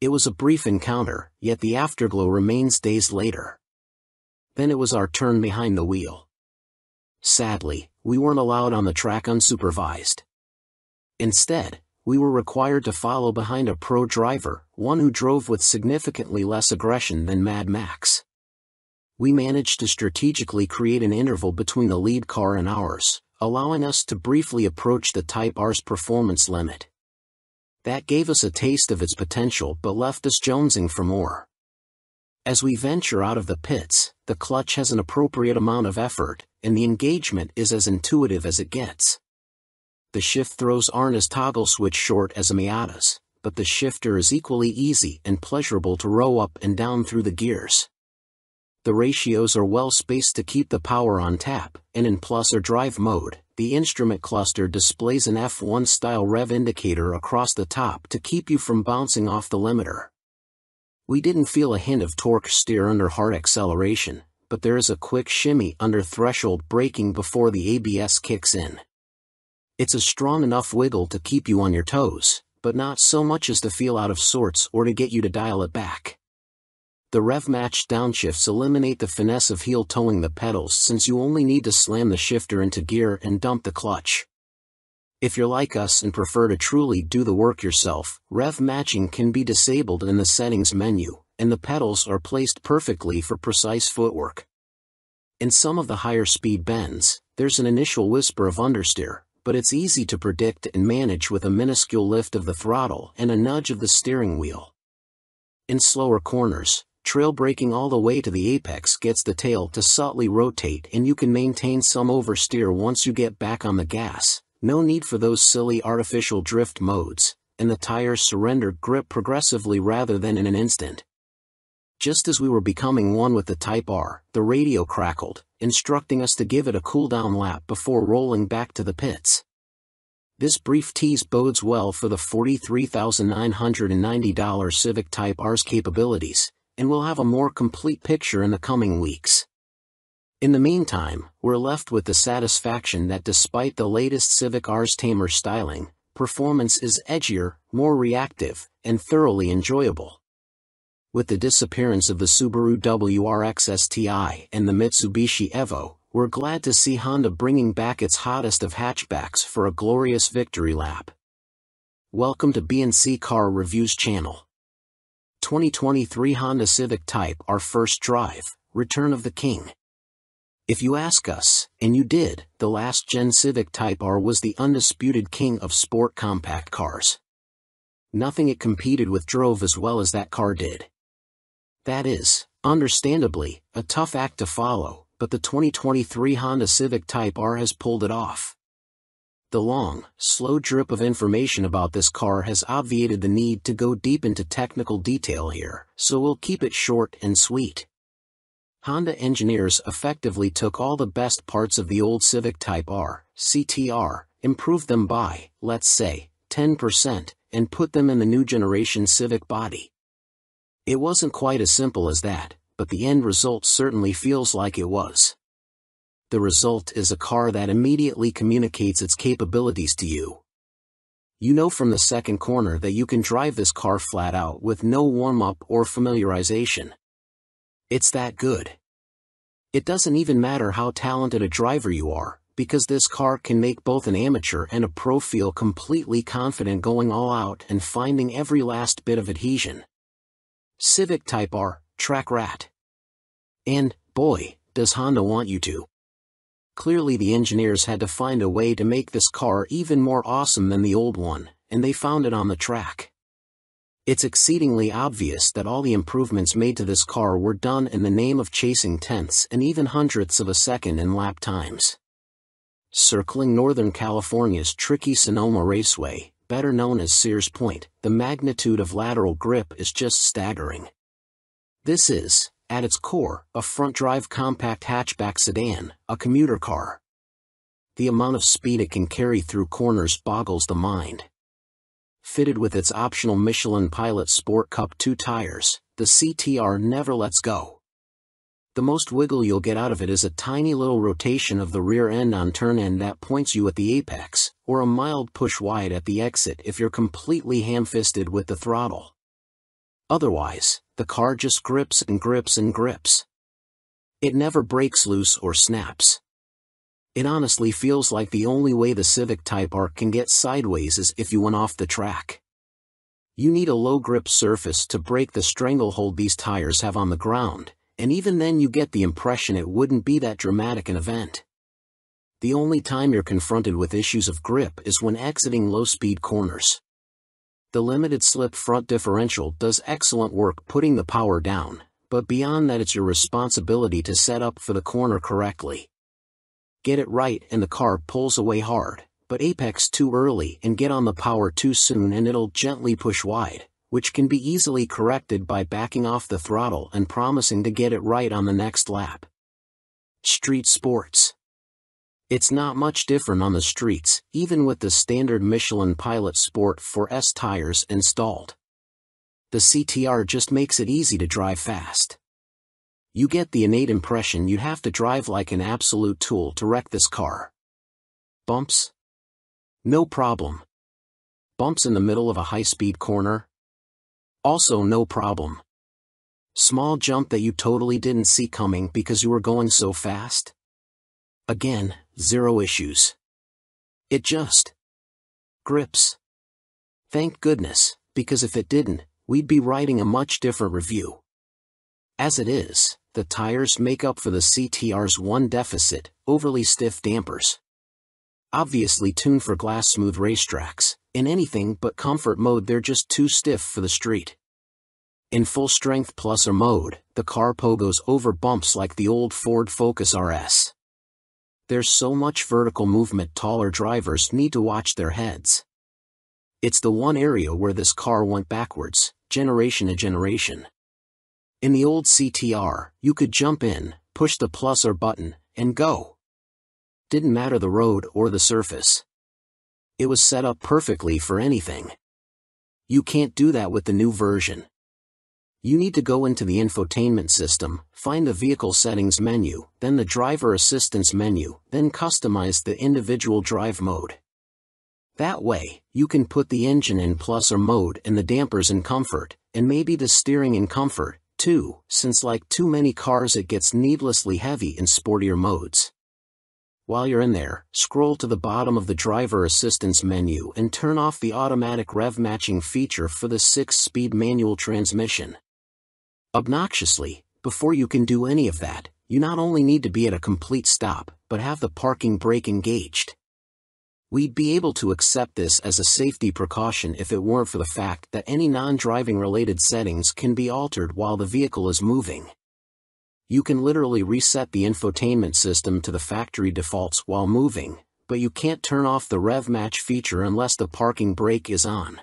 It was a brief encounter, yet the afterglow remains days later. Then it was our turn behind the wheel. Sadly, we weren't allowed on the track unsupervised. Instead, we were required to follow behind a pro driver, one who drove with significantly less aggression than Mad Max. We managed to strategically create an interval between the lead car and ours, allowing us to briefly approach the Type R's performance limit. That gave us a taste of its potential but left us jonesing for more. As we venture out of the pits, the clutch has an appropriate amount of effort, and the engagement is as intuitive as it gets. The shift throws aren't as toggle switch short as a Miata's, but the shifter is equally easy and pleasurable to row up and down through the gears. The ratios are well spaced to keep the power on tap, and in plus or drive mode, the instrument cluster displays an F1-style rev indicator across the top to keep you from bouncing off the limiter. We didn't feel a hint of torque steer under hard acceleration, but there is a quick shimmy under threshold braking before the ABS kicks in. It's a strong enough wiggle to keep you on your toes, but not so much as to feel out of sorts or to get you to dial it back. The rev-matched downshifts eliminate the finesse of heel-toeing the pedals since you only need to slam the shifter into gear and dump the clutch. If you're like us and prefer to truly do the work yourself, rev matching can be disabled in the settings menu, and the pedals are placed perfectly for precise footwork. In some of the higher speed bends, there's an initial whisper of understeer, but it's easy to predict and manage with a minuscule lift of the throttle and a nudge of the steering wheel. In slower corners, trail braking all the way to the apex gets the tail to subtly rotate and you can maintain some oversteer once you get back on the gas. No need for those silly artificial drift modes, and the tires surrender grip progressively rather than in an instant. Just as we were becoming one with the Type R, the radio crackled, instructing us to give it a cool-down lap before rolling back to the pits. This brief tease bodes well for the $43,990 Civic Type R's capabilities, and we'll have a more complete picture in the coming weeks. In the meantime, we're left with the satisfaction that despite the latest Civic R's tamer styling, performance is edgier, more reactive, and thoroughly enjoyable. With the disappearance of the Subaru WRX STI and the Mitsubishi Evo, we're glad to see Honda bringing back its hottest of hatchbacks for a glorious victory lap. Welcome to B&C Car Reviews channel. 2023 Honda Civic Type R First Drive, Return of the King. If you ask us, and you did, the last-gen Civic Type R was the undisputed king of sport compact cars. Nothing it competed with drove as well as that car did. That is, understandably, a tough act to follow, but the 2023 Honda Civic Type R has pulled it off. The long, slow drip of information about this car has obviated the need to go deep into technical detail here, so we'll keep it short and sweet. Honda engineers effectively took all the best parts of the old Civic Type R, CTR, improved them by, let's say, 10%, and put them in the new generation Civic body. It wasn't quite as simple as that, but the end result certainly feels like it was. The result is a car that immediately communicates its capabilities to you. You know from the second corner that you can drive this car flat out with no warm-up or familiarization. It's that good. It doesn't even matter how talented a driver you are, because this car can make both an amateur and a pro feel completely confident going all out and finding every last bit of adhesion. Civic Type R, track rat. And, boy, does Honda want you to. Clearly the engineers had to find a way to make this car even more awesome than the old one, and they found it on the track. It's exceedingly obvious that all the improvements made to this car were done in the name of chasing tenths and even hundredths of a second in lap times. Circling Northern California's tricky Sonoma Raceway, better known as Sears Point, the magnitude of lateral grip is just staggering. This is, at its core, a front-drive compact hatchback sedan, a commuter car. The amount of speed it can carry through corners boggles the mind. Fitted with its optional Michelin Pilot Sport Cup 2 tires, the CTR never lets go. The most wiggle you'll get out of it is a tiny little rotation of the rear end on turn end that points you at the apex, or a mild push wide at the exit if you're completely ham-fisted with the throttle. Otherwise, the car just grips and grips and grips. It never breaks loose or snaps. It honestly feels like the only way the Civic Type R can get sideways is if you went off the track. You need a low grip surface to break the stranglehold these tires have on the ground, and even then you get the impression it wouldn't be that dramatic an event. The only time you're confronted with issues of grip is when exiting low-speed corners. The limited slip front differential does excellent work putting the power down, but beyond that it's your responsibility to set up for the corner correctly. Get it right and the car pulls away hard, but apex too early and get on the power too soon and it'll gently push wide, which can be easily corrected by backing off the throttle and promising to get it right on the next lap. Street sports. It's not much different on the streets, even with the standard Michelin Pilot Sport 4S tires installed. The CTR just makes it easy to drive fast. You get the innate impression you'd have to drive like an absolute tool to wreck this car. Bumps? No problem. Bumps in the middle of a high-speed corner? Also no problem. Small jump that you totally didn't see coming because you were going so fast? Again, zero issues. It just grips. Thank goodness, because if it didn't, we'd be writing a much different review. As it is, the tires make up for the CTR's one deficit, overly stiff dampers. Obviously tuned for glass-smooth racetracks, in anything but comfort mode they're just too stiff for the street. In full-strength plus or mode, the car pogos over bumps like the old Ford Focus RS. There's so much vertical movement taller drivers need to watch their heads. It's the one area where this car went backwards, generation to generation. In the old CTR, you could jump in, push the plus or button, and go. Didn't matter the road or the surface. It was set up perfectly for anything. You can't do that with the new version. You need to go into the infotainment system, find the vehicle settings menu, then the driver assistance menu, then customize the individual drive mode. That way, you can put the engine in plus or mode and the dampers in comfort, and maybe the steering in comfort, too, since like too many cars it gets needlessly heavy in sportier modes. While you're in there, scroll to the bottom of the driver assistance menu and turn off the automatic rev matching feature for the 6-speed manual transmission. Obnoxiously, before you can do any of that, you not only need to be at a complete stop, but have the parking brake engaged. We'd be able to accept this as a safety precaution if it weren't for the fact that any non-driving related settings can be altered while the vehicle is moving. You can literally reset the infotainment system to the factory defaults while moving, but you can't turn off the rev match feature unless the parking brake is on.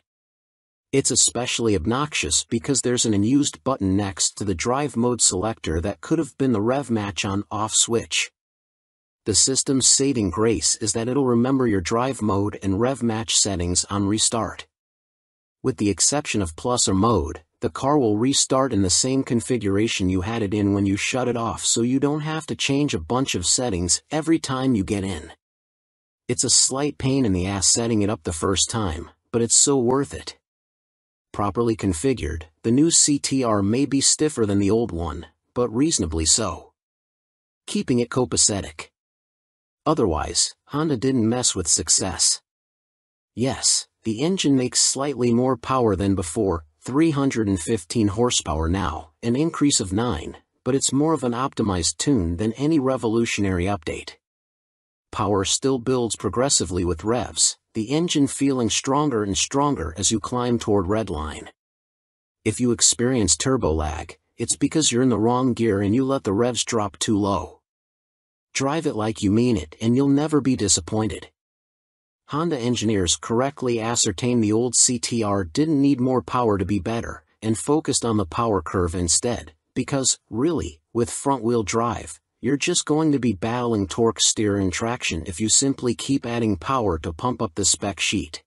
It's especially obnoxious because there's an unused button next to the drive mode selector that could have been the rev match on/off switch. The system's saving grace is that it'll remember your drive mode and rev match settings on restart. With the exception of plus or mode, the car will restart in the same configuration you had it in when you shut it off, so you don't have to change a bunch of settings every time you get in. It's a slight pain in the ass setting it up the first time, but it's so worth it. Properly configured, the new CTR may be stiffer than the old one, but reasonably so, keeping it copacetic. Otherwise, Honda didn't mess with success. Yes, the engine makes slightly more power than before, 315 horsepower now, an increase of 9, but it's more of an optimized tune than any revolutionary update. Power still builds progressively with revs, the engine feeling stronger and stronger as you climb toward redline. If you experience turbo lag, it's because you're in the wrong gear and you let the revs drop too low. Drive it like you mean it and you'll never be disappointed. Honda engineers correctly ascertained the old CTR didn't need more power to be better, and focused on the power curve instead, because, really, with front-wheel drive, you're just going to be battling torque, steer and traction if you simply keep adding power to pump up the spec sheet.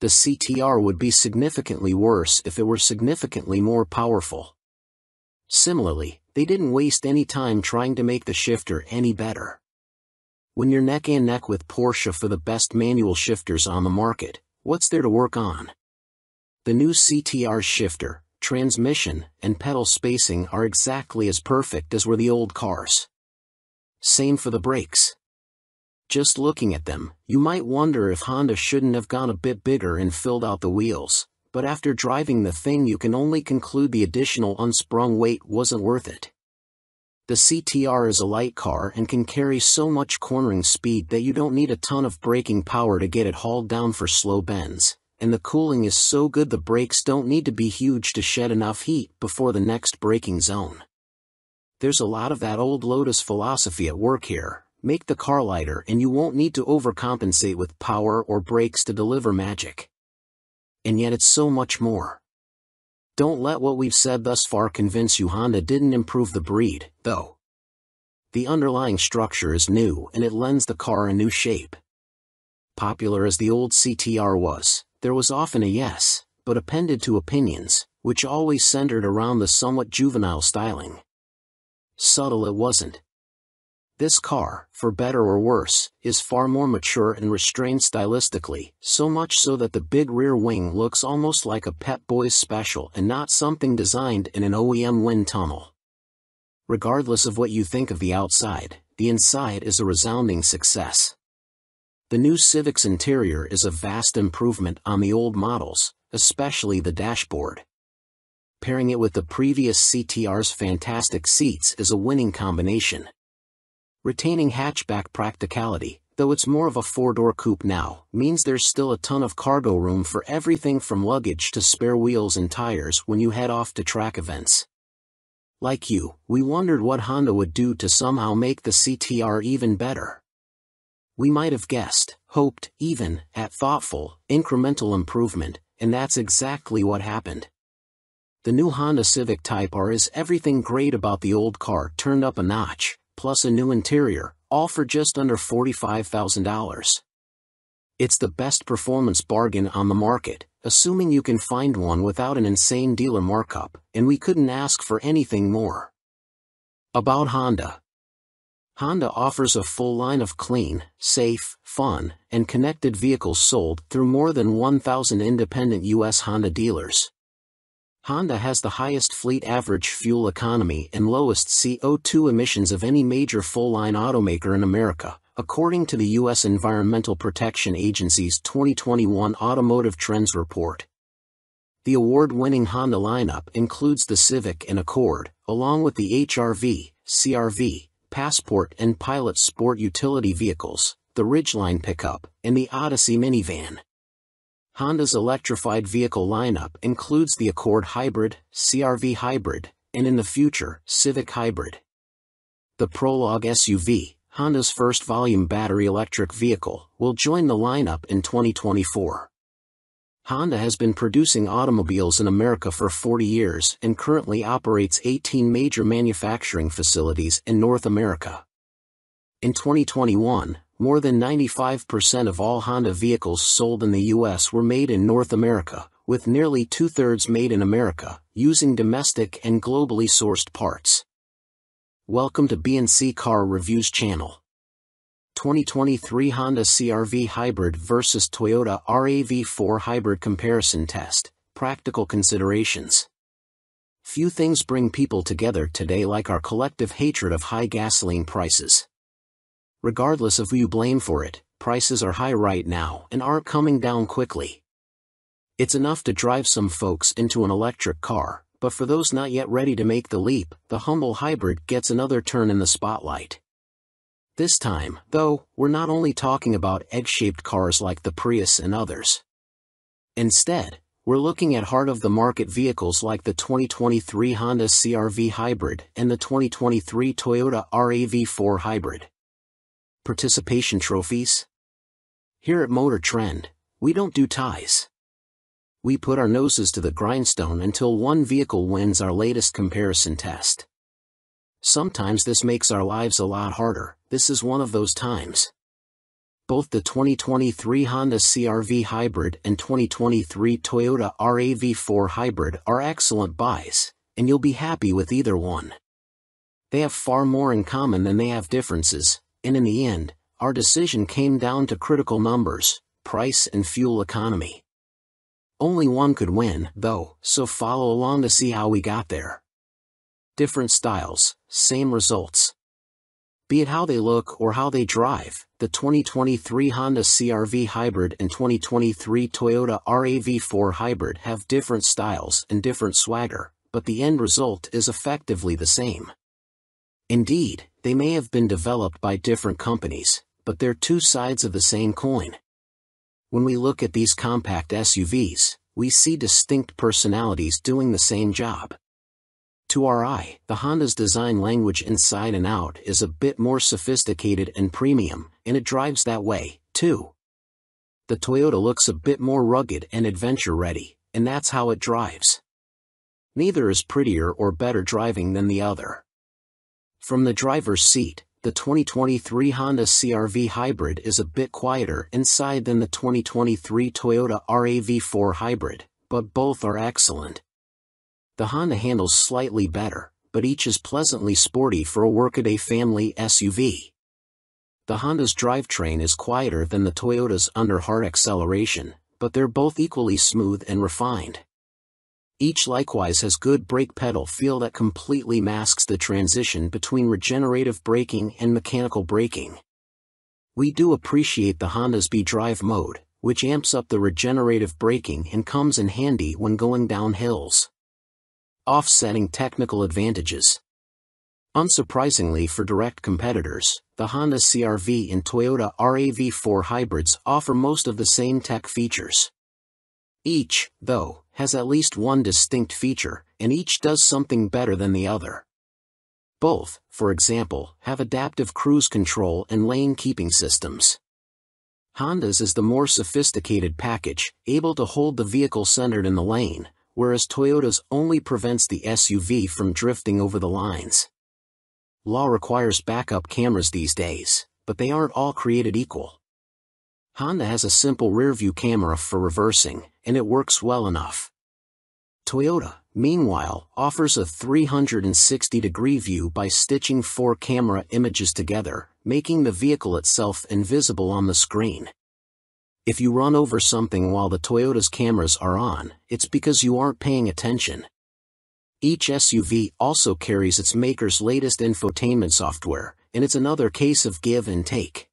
The CTR would be significantly worse if it were significantly more powerful. Similarly, they didn't waste any time trying to make the shifter any better. When you're neck and neck with Porsche for the best manual shifters on the market, what's there to work on? The new CTR's shifter, transmission, and pedal spacing are exactly as perfect as were the old cars. Same for the brakes. Just looking at them, you might wonder if Honda shouldn't have gone a bit bigger and filled out the wheels, but after driving the thing you can only conclude the additional unsprung weight wasn't worth it. The CTR is a light car and can carry so much cornering speed that you don't need a ton of braking power to get it hauled down for slow bends, and the cooling is so good the brakes don't need to be huge to shed enough heat before the next braking zone. There's a lot of that old Lotus philosophy at work here: make the car lighter and you won't need to overcompensate with power or brakes to deliver magic. And yet it's so much more. Don't let what we've said thus far convince you Honda didn't improve the breed, though. The underlying structure is new and it lends the car a new shape. Popular as the old CTR was, there was often a yes, but appended to opinions, which always centered around the somewhat juvenile styling. Subtle it wasn't. This car, for better or worse, is far more mature and restrained stylistically, so much so that the big rear wing looks almost like a Pep Boys special and not something designed in an OEM wind tunnel. Regardless of what you think of the outside, the inside is a resounding success. The new Civic's interior is a vast improvement on the old models, especially the dashboard. Pairing it with the previous CTR's fantastic seats is a winning combination. Retaining hatchback practicality, though it's more of a four-door coupe now, means there's still a ton of cargo room for everything from luggage to spare wheels and tires when you head off to track events. Like you, we wondered what Honda would do to somehow make the CTR even better. We might have guessed, hoped, even, at thoughtful, incremental improvement, and that's exactly what happened. The new Honda Civic Type R is everything great about the old car turned up a notch, plus a new interior, all for just under $45,000. It's the best performance bargain on the market, assuming you can find one without an insane dealer markup, and we couldn't ask for anything more. About Honda. Honda offers a full line of clean, safe, fun, and connected vehicles sold through more than 1,000 independent U.S. Honda dealers. Honda has the highest fleet average fuel economy and lowest CO2 emissions of any major full-line automaker in America, according to the U.S. Environmental Protection Agency's 2021 Automotive Trends Report. The award-winning Honda lineup includes the Civic and Accord, along with the HR-V, CR-V, Passport and Pilot sport utility vehicles, the Ridgeline pickup, and the Odyssey minivan. Honda's electrified vehicle lineup includes the Accord Hybrid, CR-V Hybrid, and in the future, Civic Hybrid. The Prologue SUV, Honda's first volume battery electric vehicle, will join the lineup in 2024. Honda has been producing automobiles in America for 40 years and currently operates 18 major manufacturing facilities in North America. In 2021, more than 95% of all Honda vehicles sold in the U.S. were made in North America, with nearly two-thirds made in America, using domestic and globally sourced parts. Welcome to B&C Car Reviews channel. 2023 Honda CR-V Hybrid vs Toyota RAV4 Hybrid Comparison Test, Practical Considerations. Few things bring people together today like our collective hatred of high gasoline prices. Regardless of who you blame for it, prices are high right now and aren't coming down quickly. It's enough to drive some folks into an electric car, but for those not yet ready to make the leap, the humble hybrid gets another turn in the spotlight. This time, though, we're not only talking about egg-shaped cars like the Prius and others. Instead, we're looking at heart-of-the-market vehicles like the 2023 Honda CR-V Hybrid and the 2023 Toyota RAV4 Hybrid. Participation trophies? Here at Motor Trend, we don't do ties. We put our noses to the grindstone until one vehicle wins our latest comparison test. Sometimes this makes our lives a lot harder. This is one of those times. Both the 2023 Honda CR-V Hybrid and 2023 Toyota RAV4 Hybrid are excellent buys, and you'll be happy with either one. They have far more in common than they have differences, and in the end, our decision came down to critical numbers, price and fuel economy. Only one could win, though, so follow along to see how we got there. Different styles, same results. Be it how they look or how they drive, the 2023 Honda CR-V Hybrid and 2023 Toyota RAV4 Hybrid have different styles and different swagger, but the end result is effectively the same. Indeed, they may have been developed by different companies, but they're two sides of the same coin. When we look at these compact SUVs, we see distinct personalities doing the same job. To our eye, the Honda's design language inside and out is a bit more sophisticated and premium, and it drives that way, too. The Toyota looks a bit more rugged and adventure-ready, and that's how it drives. Neither is prettier or better driving than the other. From the driver's seat, the 2023 Honda CR-V Hybrid is a bit quieter inside than the 2023 Toyota RAV4 Hybrid, but both are excellent. The Honda handles slightly better, but each is pleasantly sporty for a workaday family SUV. The Honda's drivetrain is quieter than the Toyota's under hard acceleration, but they're both equally smooth and refined. Each likewise has good brake pedal feel that completely masks the transition between regenerative braking and mechanical braking. We do appreciate the Honda's B-Drive mode, which amps up the regenerative braking and comes in handy when going down hills. Offsetting technical advantages. Unsurprisingly for direct competitors, the Honda CR-V and Toyota RAV4 hybrids offer most of the same tech features. Each, though, has at least one distinct feature, and each does something better than the other. Both, for example, have adaptive cruise control and lane keeping systems. Honda's is the more sophisticated package, able to hold the vehicle centered in the lane, whereas Toyota's only prevents the SUV from drifting over the lines. Law requires backup cameras these days, but they aren't all created equal. Honda has a simple rear-view camera for reversing, and it works well enough. Toyota, meanwhile, offers a 360-degree view by stitching 4 camera images together, making the vehicle itself invisible on the screen. If you run over something while the Toyota's cameras are on, it's because you aren't paying attention. Each SUV also carries its maker's latest infotainment software, and it's another case of give and take.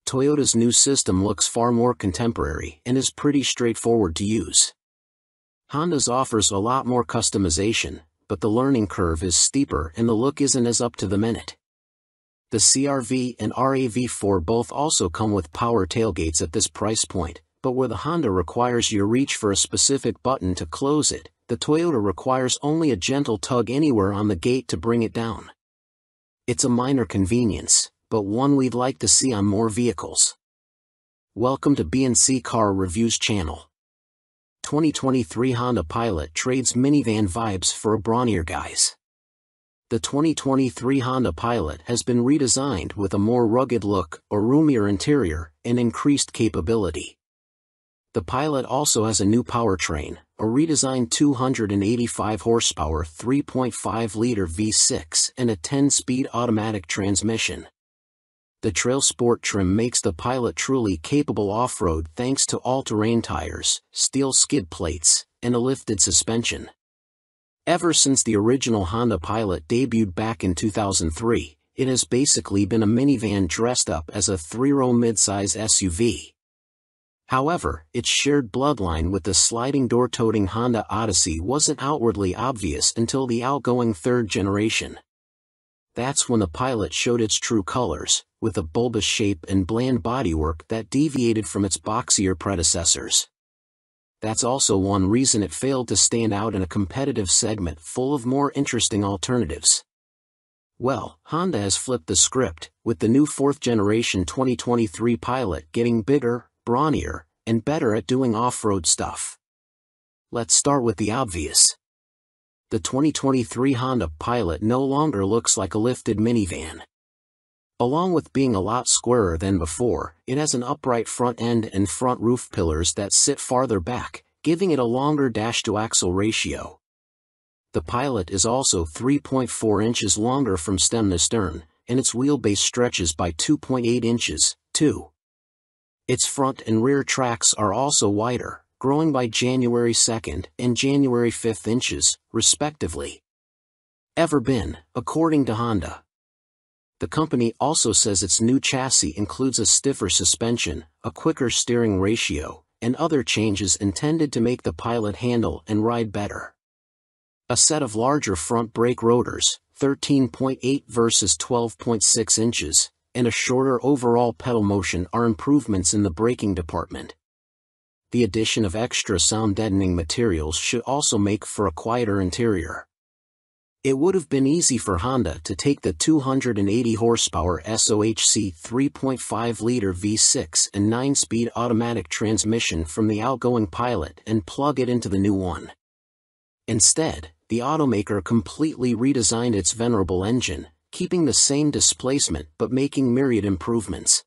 Toyota's new system looks far more contemporary and is pretty straightforward to use. Honda's offers a lot more customization, but the learning curve is steeper and the look isn't as up to the minute. The CR-V and RAV4 both also come with power tailgates at this price point, but where the Honda requires you to reach for a specific button to close it, the Toyota requires only a gentle tug anywhere on the gate to bring it down. It's a minor convenience, but one we'd like to see on more vehicles. Welcome to B&C Car Reviews channel. 2023 Honda Pilot trades minivan vibes for a brawnier guise. The 2023 Honda Pilot has been redesigned with a more rugged look, a roomier interior, and increased capability. The Pilot also has a new powertrain, a redesigned 285 horsepower 3.5-liter V6 and a 10-speed automatic transmission. The Trail Sport trim makes the Pilot truly capable off-road thanks to all-terrain tires, steel skid plates, and a lifted suspension. Ever since the original Honda Pilot debuted back in 2003, it has basically been a minivan dressed up as a 3-row midsize SUV. However, its shared bloodline with the sliding door-toting Honda Odyssey wasn't outwardly obvious until the outgoing third generation. That's when the Pilot showed its true colors, with a bulbous shape and bland bodywork that deviated from its boxier predecessors. That's also one reason it failed to stand out in a competitive segment full of more interesting alternatives. Well, Honda has flipped the script, with the new 4th generation 2023 Pilot getting bigger, brawnier, and better at doing off-road stuff. Let's start with the obvious. The 2023 Honda Pilot no longer looks like a lifted minivan. Along with being a lot squarer than before, it has an upright front end and front roof pillars that sit farther back, giving it a longer dash-to-axle ratio. The Pilot is also 3.4 inches longer from stem to stern, and its wheelbase stretches by 2.8 inches, too. Its front and rear tracks are also wider, growing by January 2nd and January 5th inches, respectively. Ever been, according to Honda. The company also says its new chassis includes a stiffer suspension, a quicker steering ratio, and other changes intended to make the Pilot handle and ride better. A set of larger front brake rotors, 13.8 versus 12.6 inches, and a shorter overall pedal motion are improvements in the braking department. The addition of extra sound-deadening materials should also make for a quieter interior. It would have been easy for Honda to take the 280 horsepower SOHC 3.5-liter V6 and 9-speed automatic transmission from the outgoing Pilot and plug it into the new one. Instead, the automaker completely redesigned its venerable engine, keeping the same displacement but making myriad improvements.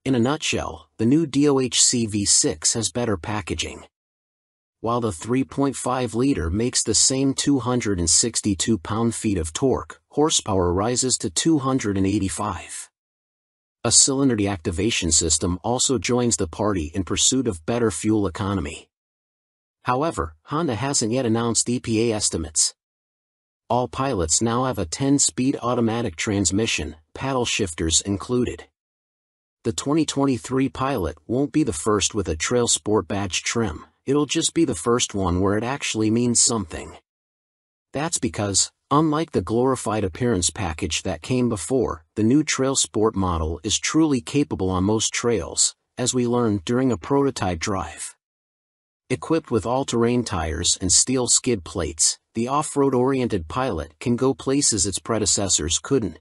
In a nutshell, the new DOHC V6 has better packaging. While the 3.5-liter makes the same 262 pound-feet of torque, horsepower rises to 285. A cylinder deactivation system also joins the party in pursuit of better fuel economy. However, Honda hasn't yet announced EPA estimates. All Pilots now have a 10-speed automatic transmission, paddle shifters included. The 2023 Pilot won't be the first with a Trail Sport badge trim, it'll just be the first one where it actually means something. That's because, unlike the glorified appearance package that came before, the new Trail Sport model is truly capable on most trails, as we learned during a prototype drive. Equipped with all-terrain tires and steel skid plates, the off-road-oriented Pilot can go places its predecessors couldn't.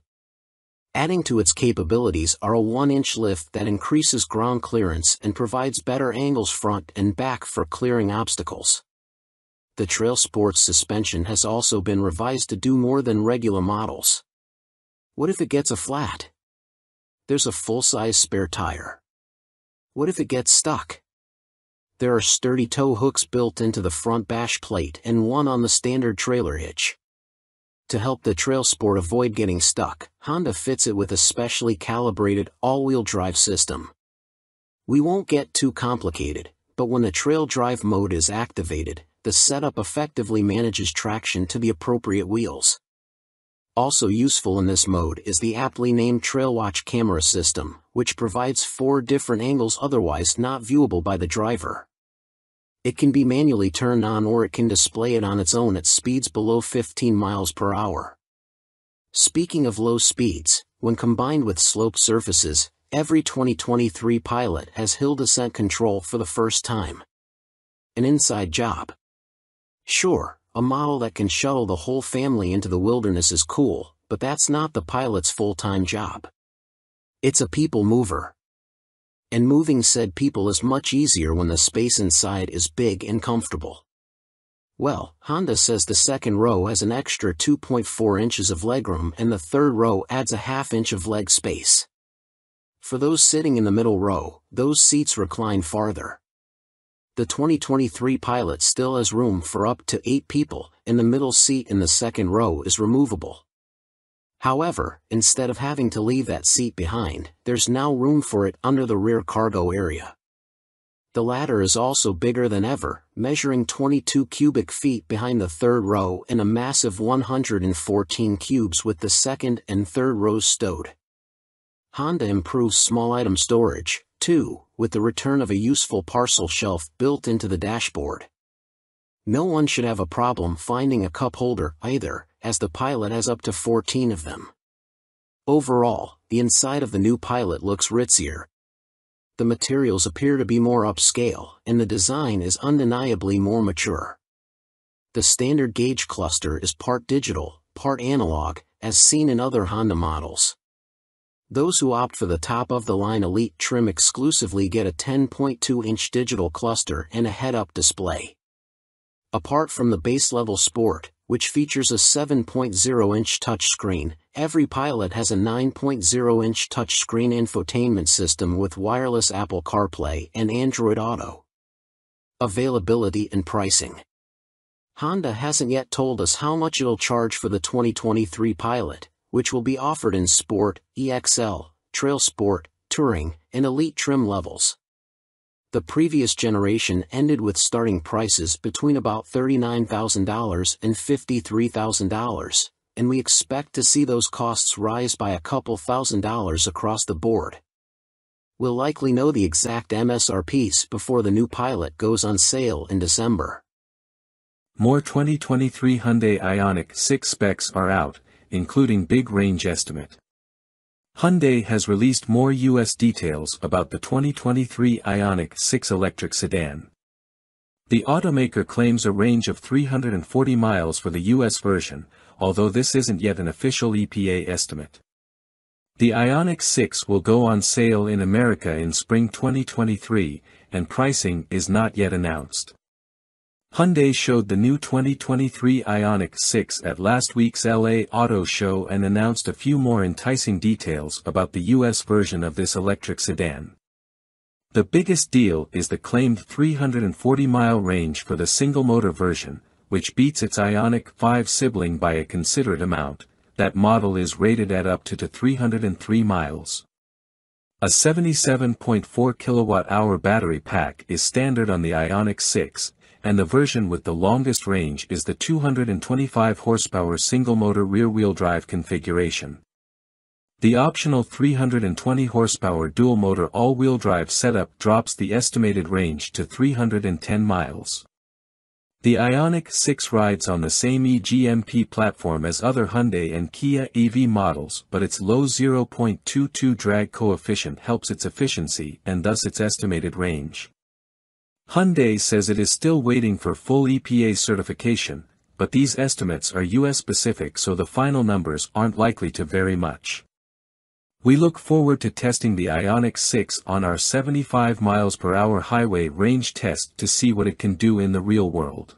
Adding to its capabilities are a 1-inch lift that increases ground clearance and provides better angles front and back for clearing obstacles. The Trail Sport's suspension has also been revised to do more than regular models. What if it gets a flat? There's a full-size spare tire. What if it gets stuck? There are sturdy tow hooks built into the front bash plate and one on the standard trailer hitch. To help the Trail Sport avoid getting stuck, Honda fits it with a specially calibrated all-wheel drive system. We won't get too complicated, but when the Trail Drive mode is activated, the setup effectively manages traction to the appropriate wheels. Also useful in this mode is the aptly named TrailWatch camera system, which provides 4 different angles otherwise not viewable by the driver. It can be manually turned on or it can display it on its own at speeds below 15 miles per hour. Speaking of low speeds, when combined with sloped surfaces, every 2023 Pilot has hill descent control for the first time. An inside job. Sure, a model that can shuttle the whole family into the wilderness is cool, but that's not the Pilot's full-time job. It's a people mover. And moving said people is much easier when the space inside is big and comfortable. Well, Honda says the second row has an extra 2.4 inches of legroom and the third row adds a ½ inch of leg space. For those sitting in the middle row, those seats recline farther. The 2023 Pilot still has room for up to 8 people, and the middle seat in the second row is removable. However, instead of having to leave that seat behind, there's now room for it under the rear cargo area. The latter is also bigger than ever, measuring 22 cubic feet behind the third row and a massive 114 cubes with the second and third rows stowed. Honda improves small item storage, too, with the return of a useful parcel shelf built into the dashboard. No one should have a problem finding a cup holder either, as the Pilot has up to 14 of them. Overall, the inside of the new Pilot looks ritzier. The materials appear to be more upscale, and the design is undeniably more mature. The standard gauge cluster is part digital, part analog, as seen in other Honda models. Those who opt for the top-of-the-line Elite trim exclusively get a 10.2-inch digital cluster and a head-up display. Apart from the base-level Sport, which features a 7.0-inch touchscreen, every Pilot has a 9.0-inch touchscreen infotainment system with wireless Apple CarPlay and Android Auto. Availability and pricing. Honda hasn't yet told us how much it'll charge for the 2023 Pilot, which will be offered in Sport, EXL, Trail Sport, Touring, and Elite trim levels. The previous generation ended with starting prices between about $39,000 and $53,000, and we expect to see those costs rise by a couple $1,000s across the board. We'll likely know the exact MSRPs before the new Pilot goes on sale in December. More 2023 Hyundai Ioniq 6 specs are out, including big range estimate. Hyundai has released more U.S. details about the 2023 Ioniq 6 electric sedan. The automaker claims a range of 340 miles for the U.S. version, although this isn't yet an official EPA estimate. The Ioniq 6 will go on sale in America in spring 2023, and pricing is not yet announced. Hyundai showed the new 2023 Ioniq 6 at last week's LA Auto Show and announced a few more enticing details about the US version of this electric sedan. The biggest deal is the claimed 340-mile range for the single-motor version, which beats its Ioniq 5 sibling by a considerate amount. That model is rated at up to 303 miles. A 77.4 kilowatt-hour battery pack is standard on the Ioniq 6, and the version with the longest range is the 225 horsepower single-motor rear-wheel drive configuration. The optional 320 horsepower dual-motor all-wheel drive setup drops the estimated range to 310 miles. The Ioniq 6 rides on the same eGMP platform as other Hyundai and Kia EV models, but its low 0.22 drag coefficient helps its efficiency and thus its estimated range. Hyundai says it is still waiting for full EPA certification, but these estimates are US-specific, so the final numbers aren't likely to vary much. We look forward to testing the Ioniq 6 on our 75 miles per hour highway range test to see what it can do in the real world.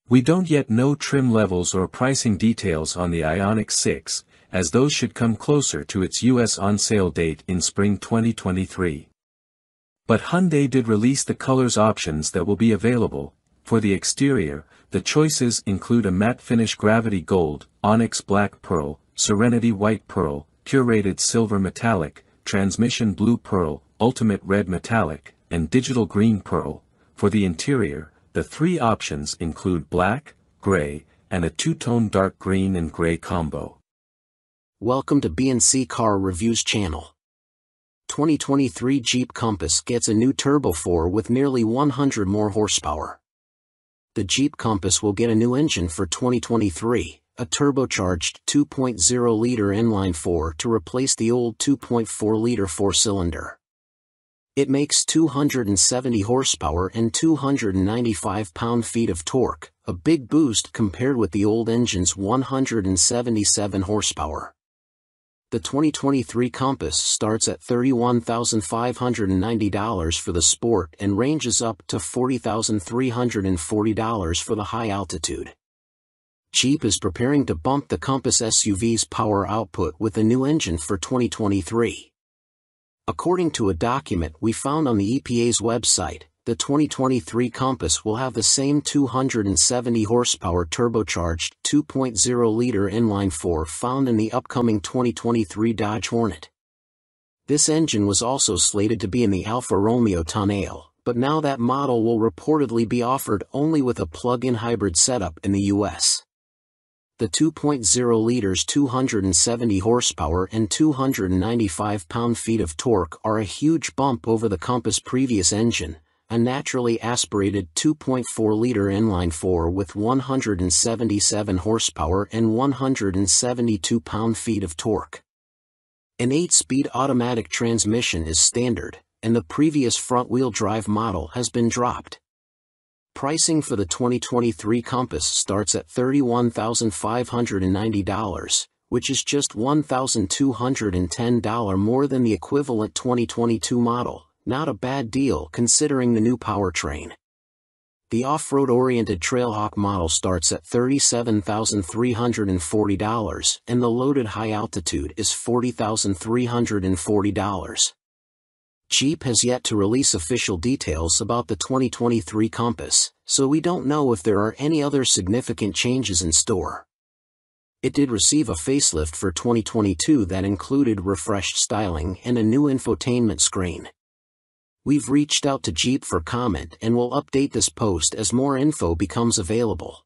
We don't yet know trim levels or pricing details on the Ioniq 6, as those should come closer to its US on-sale date in spring 2023. But Hyundai did release the colors options that will be available. For the exterior, the choices include a matte finish gravity gold, onyx black pearl, serenity white pearl, curated silver metallic, transmission blue pearl, ultimate red metallic, and digital green pearl. For the interior, the three options include black, gray, and a two-tone dark green and gray combo. Welcome to B&C Car Reviews channel. 2023 Jeep Compass gets a new Turbo 4 with nearly 100 more horsepower. The Jeep Compass will get a new engine for 2023, a turbocharged 2.0-liter inline-4 to replace the old 2.4-liter four-cylinder. It makes 270 horsepower and 295 pound-feet of torque, a big boost compared with the old engine's 177 horsepower. The 2023 Compass starts at $31,590 for the Sport and ranges up to $40,340 for the high altitude. Jeep is preparing to bump the Compass SUV's power output with a new engine for 2023. According to a document we found on the EPA's website, the 2023 Compass will have the same 270 horsepower turbocharged 2.0-liter inline-4 found in the upcoming 2023 Dodge Hornet. This engine was also slated to be in the Alfa Romeo Tonale, but now that model will reportedly be offered only with a plug-in hybrid setup in the US. The 2.0-liter's 270 horsepower and 295 pound-feet of torque are a huge bump over the Compass' previous engine, a naturally aspirated 2.4-liter inline-4 with 177 horsepower and 172 pound-feet of torque. An 8-speed automatic transmission is standard, and the previous front-wheel drive model has been dropped. Pricing for the 2023 Compass starts at $31,590, which is just $1,210 more than the equivalent 2022 model. Not a bad deal considering the new powertrain. The off-road oriented Trailhawk model starts at $37,340 and the loaded high altitude is $40,340. Jeep has yet to release official details about the 2023 Compass, so we don't know if there are any other significant changes in store. It did receive a facelift for 2022 that included refreshed styling and a new infotainment screen. We've reached out to Jeep for comment and will update this post as more info becomes available.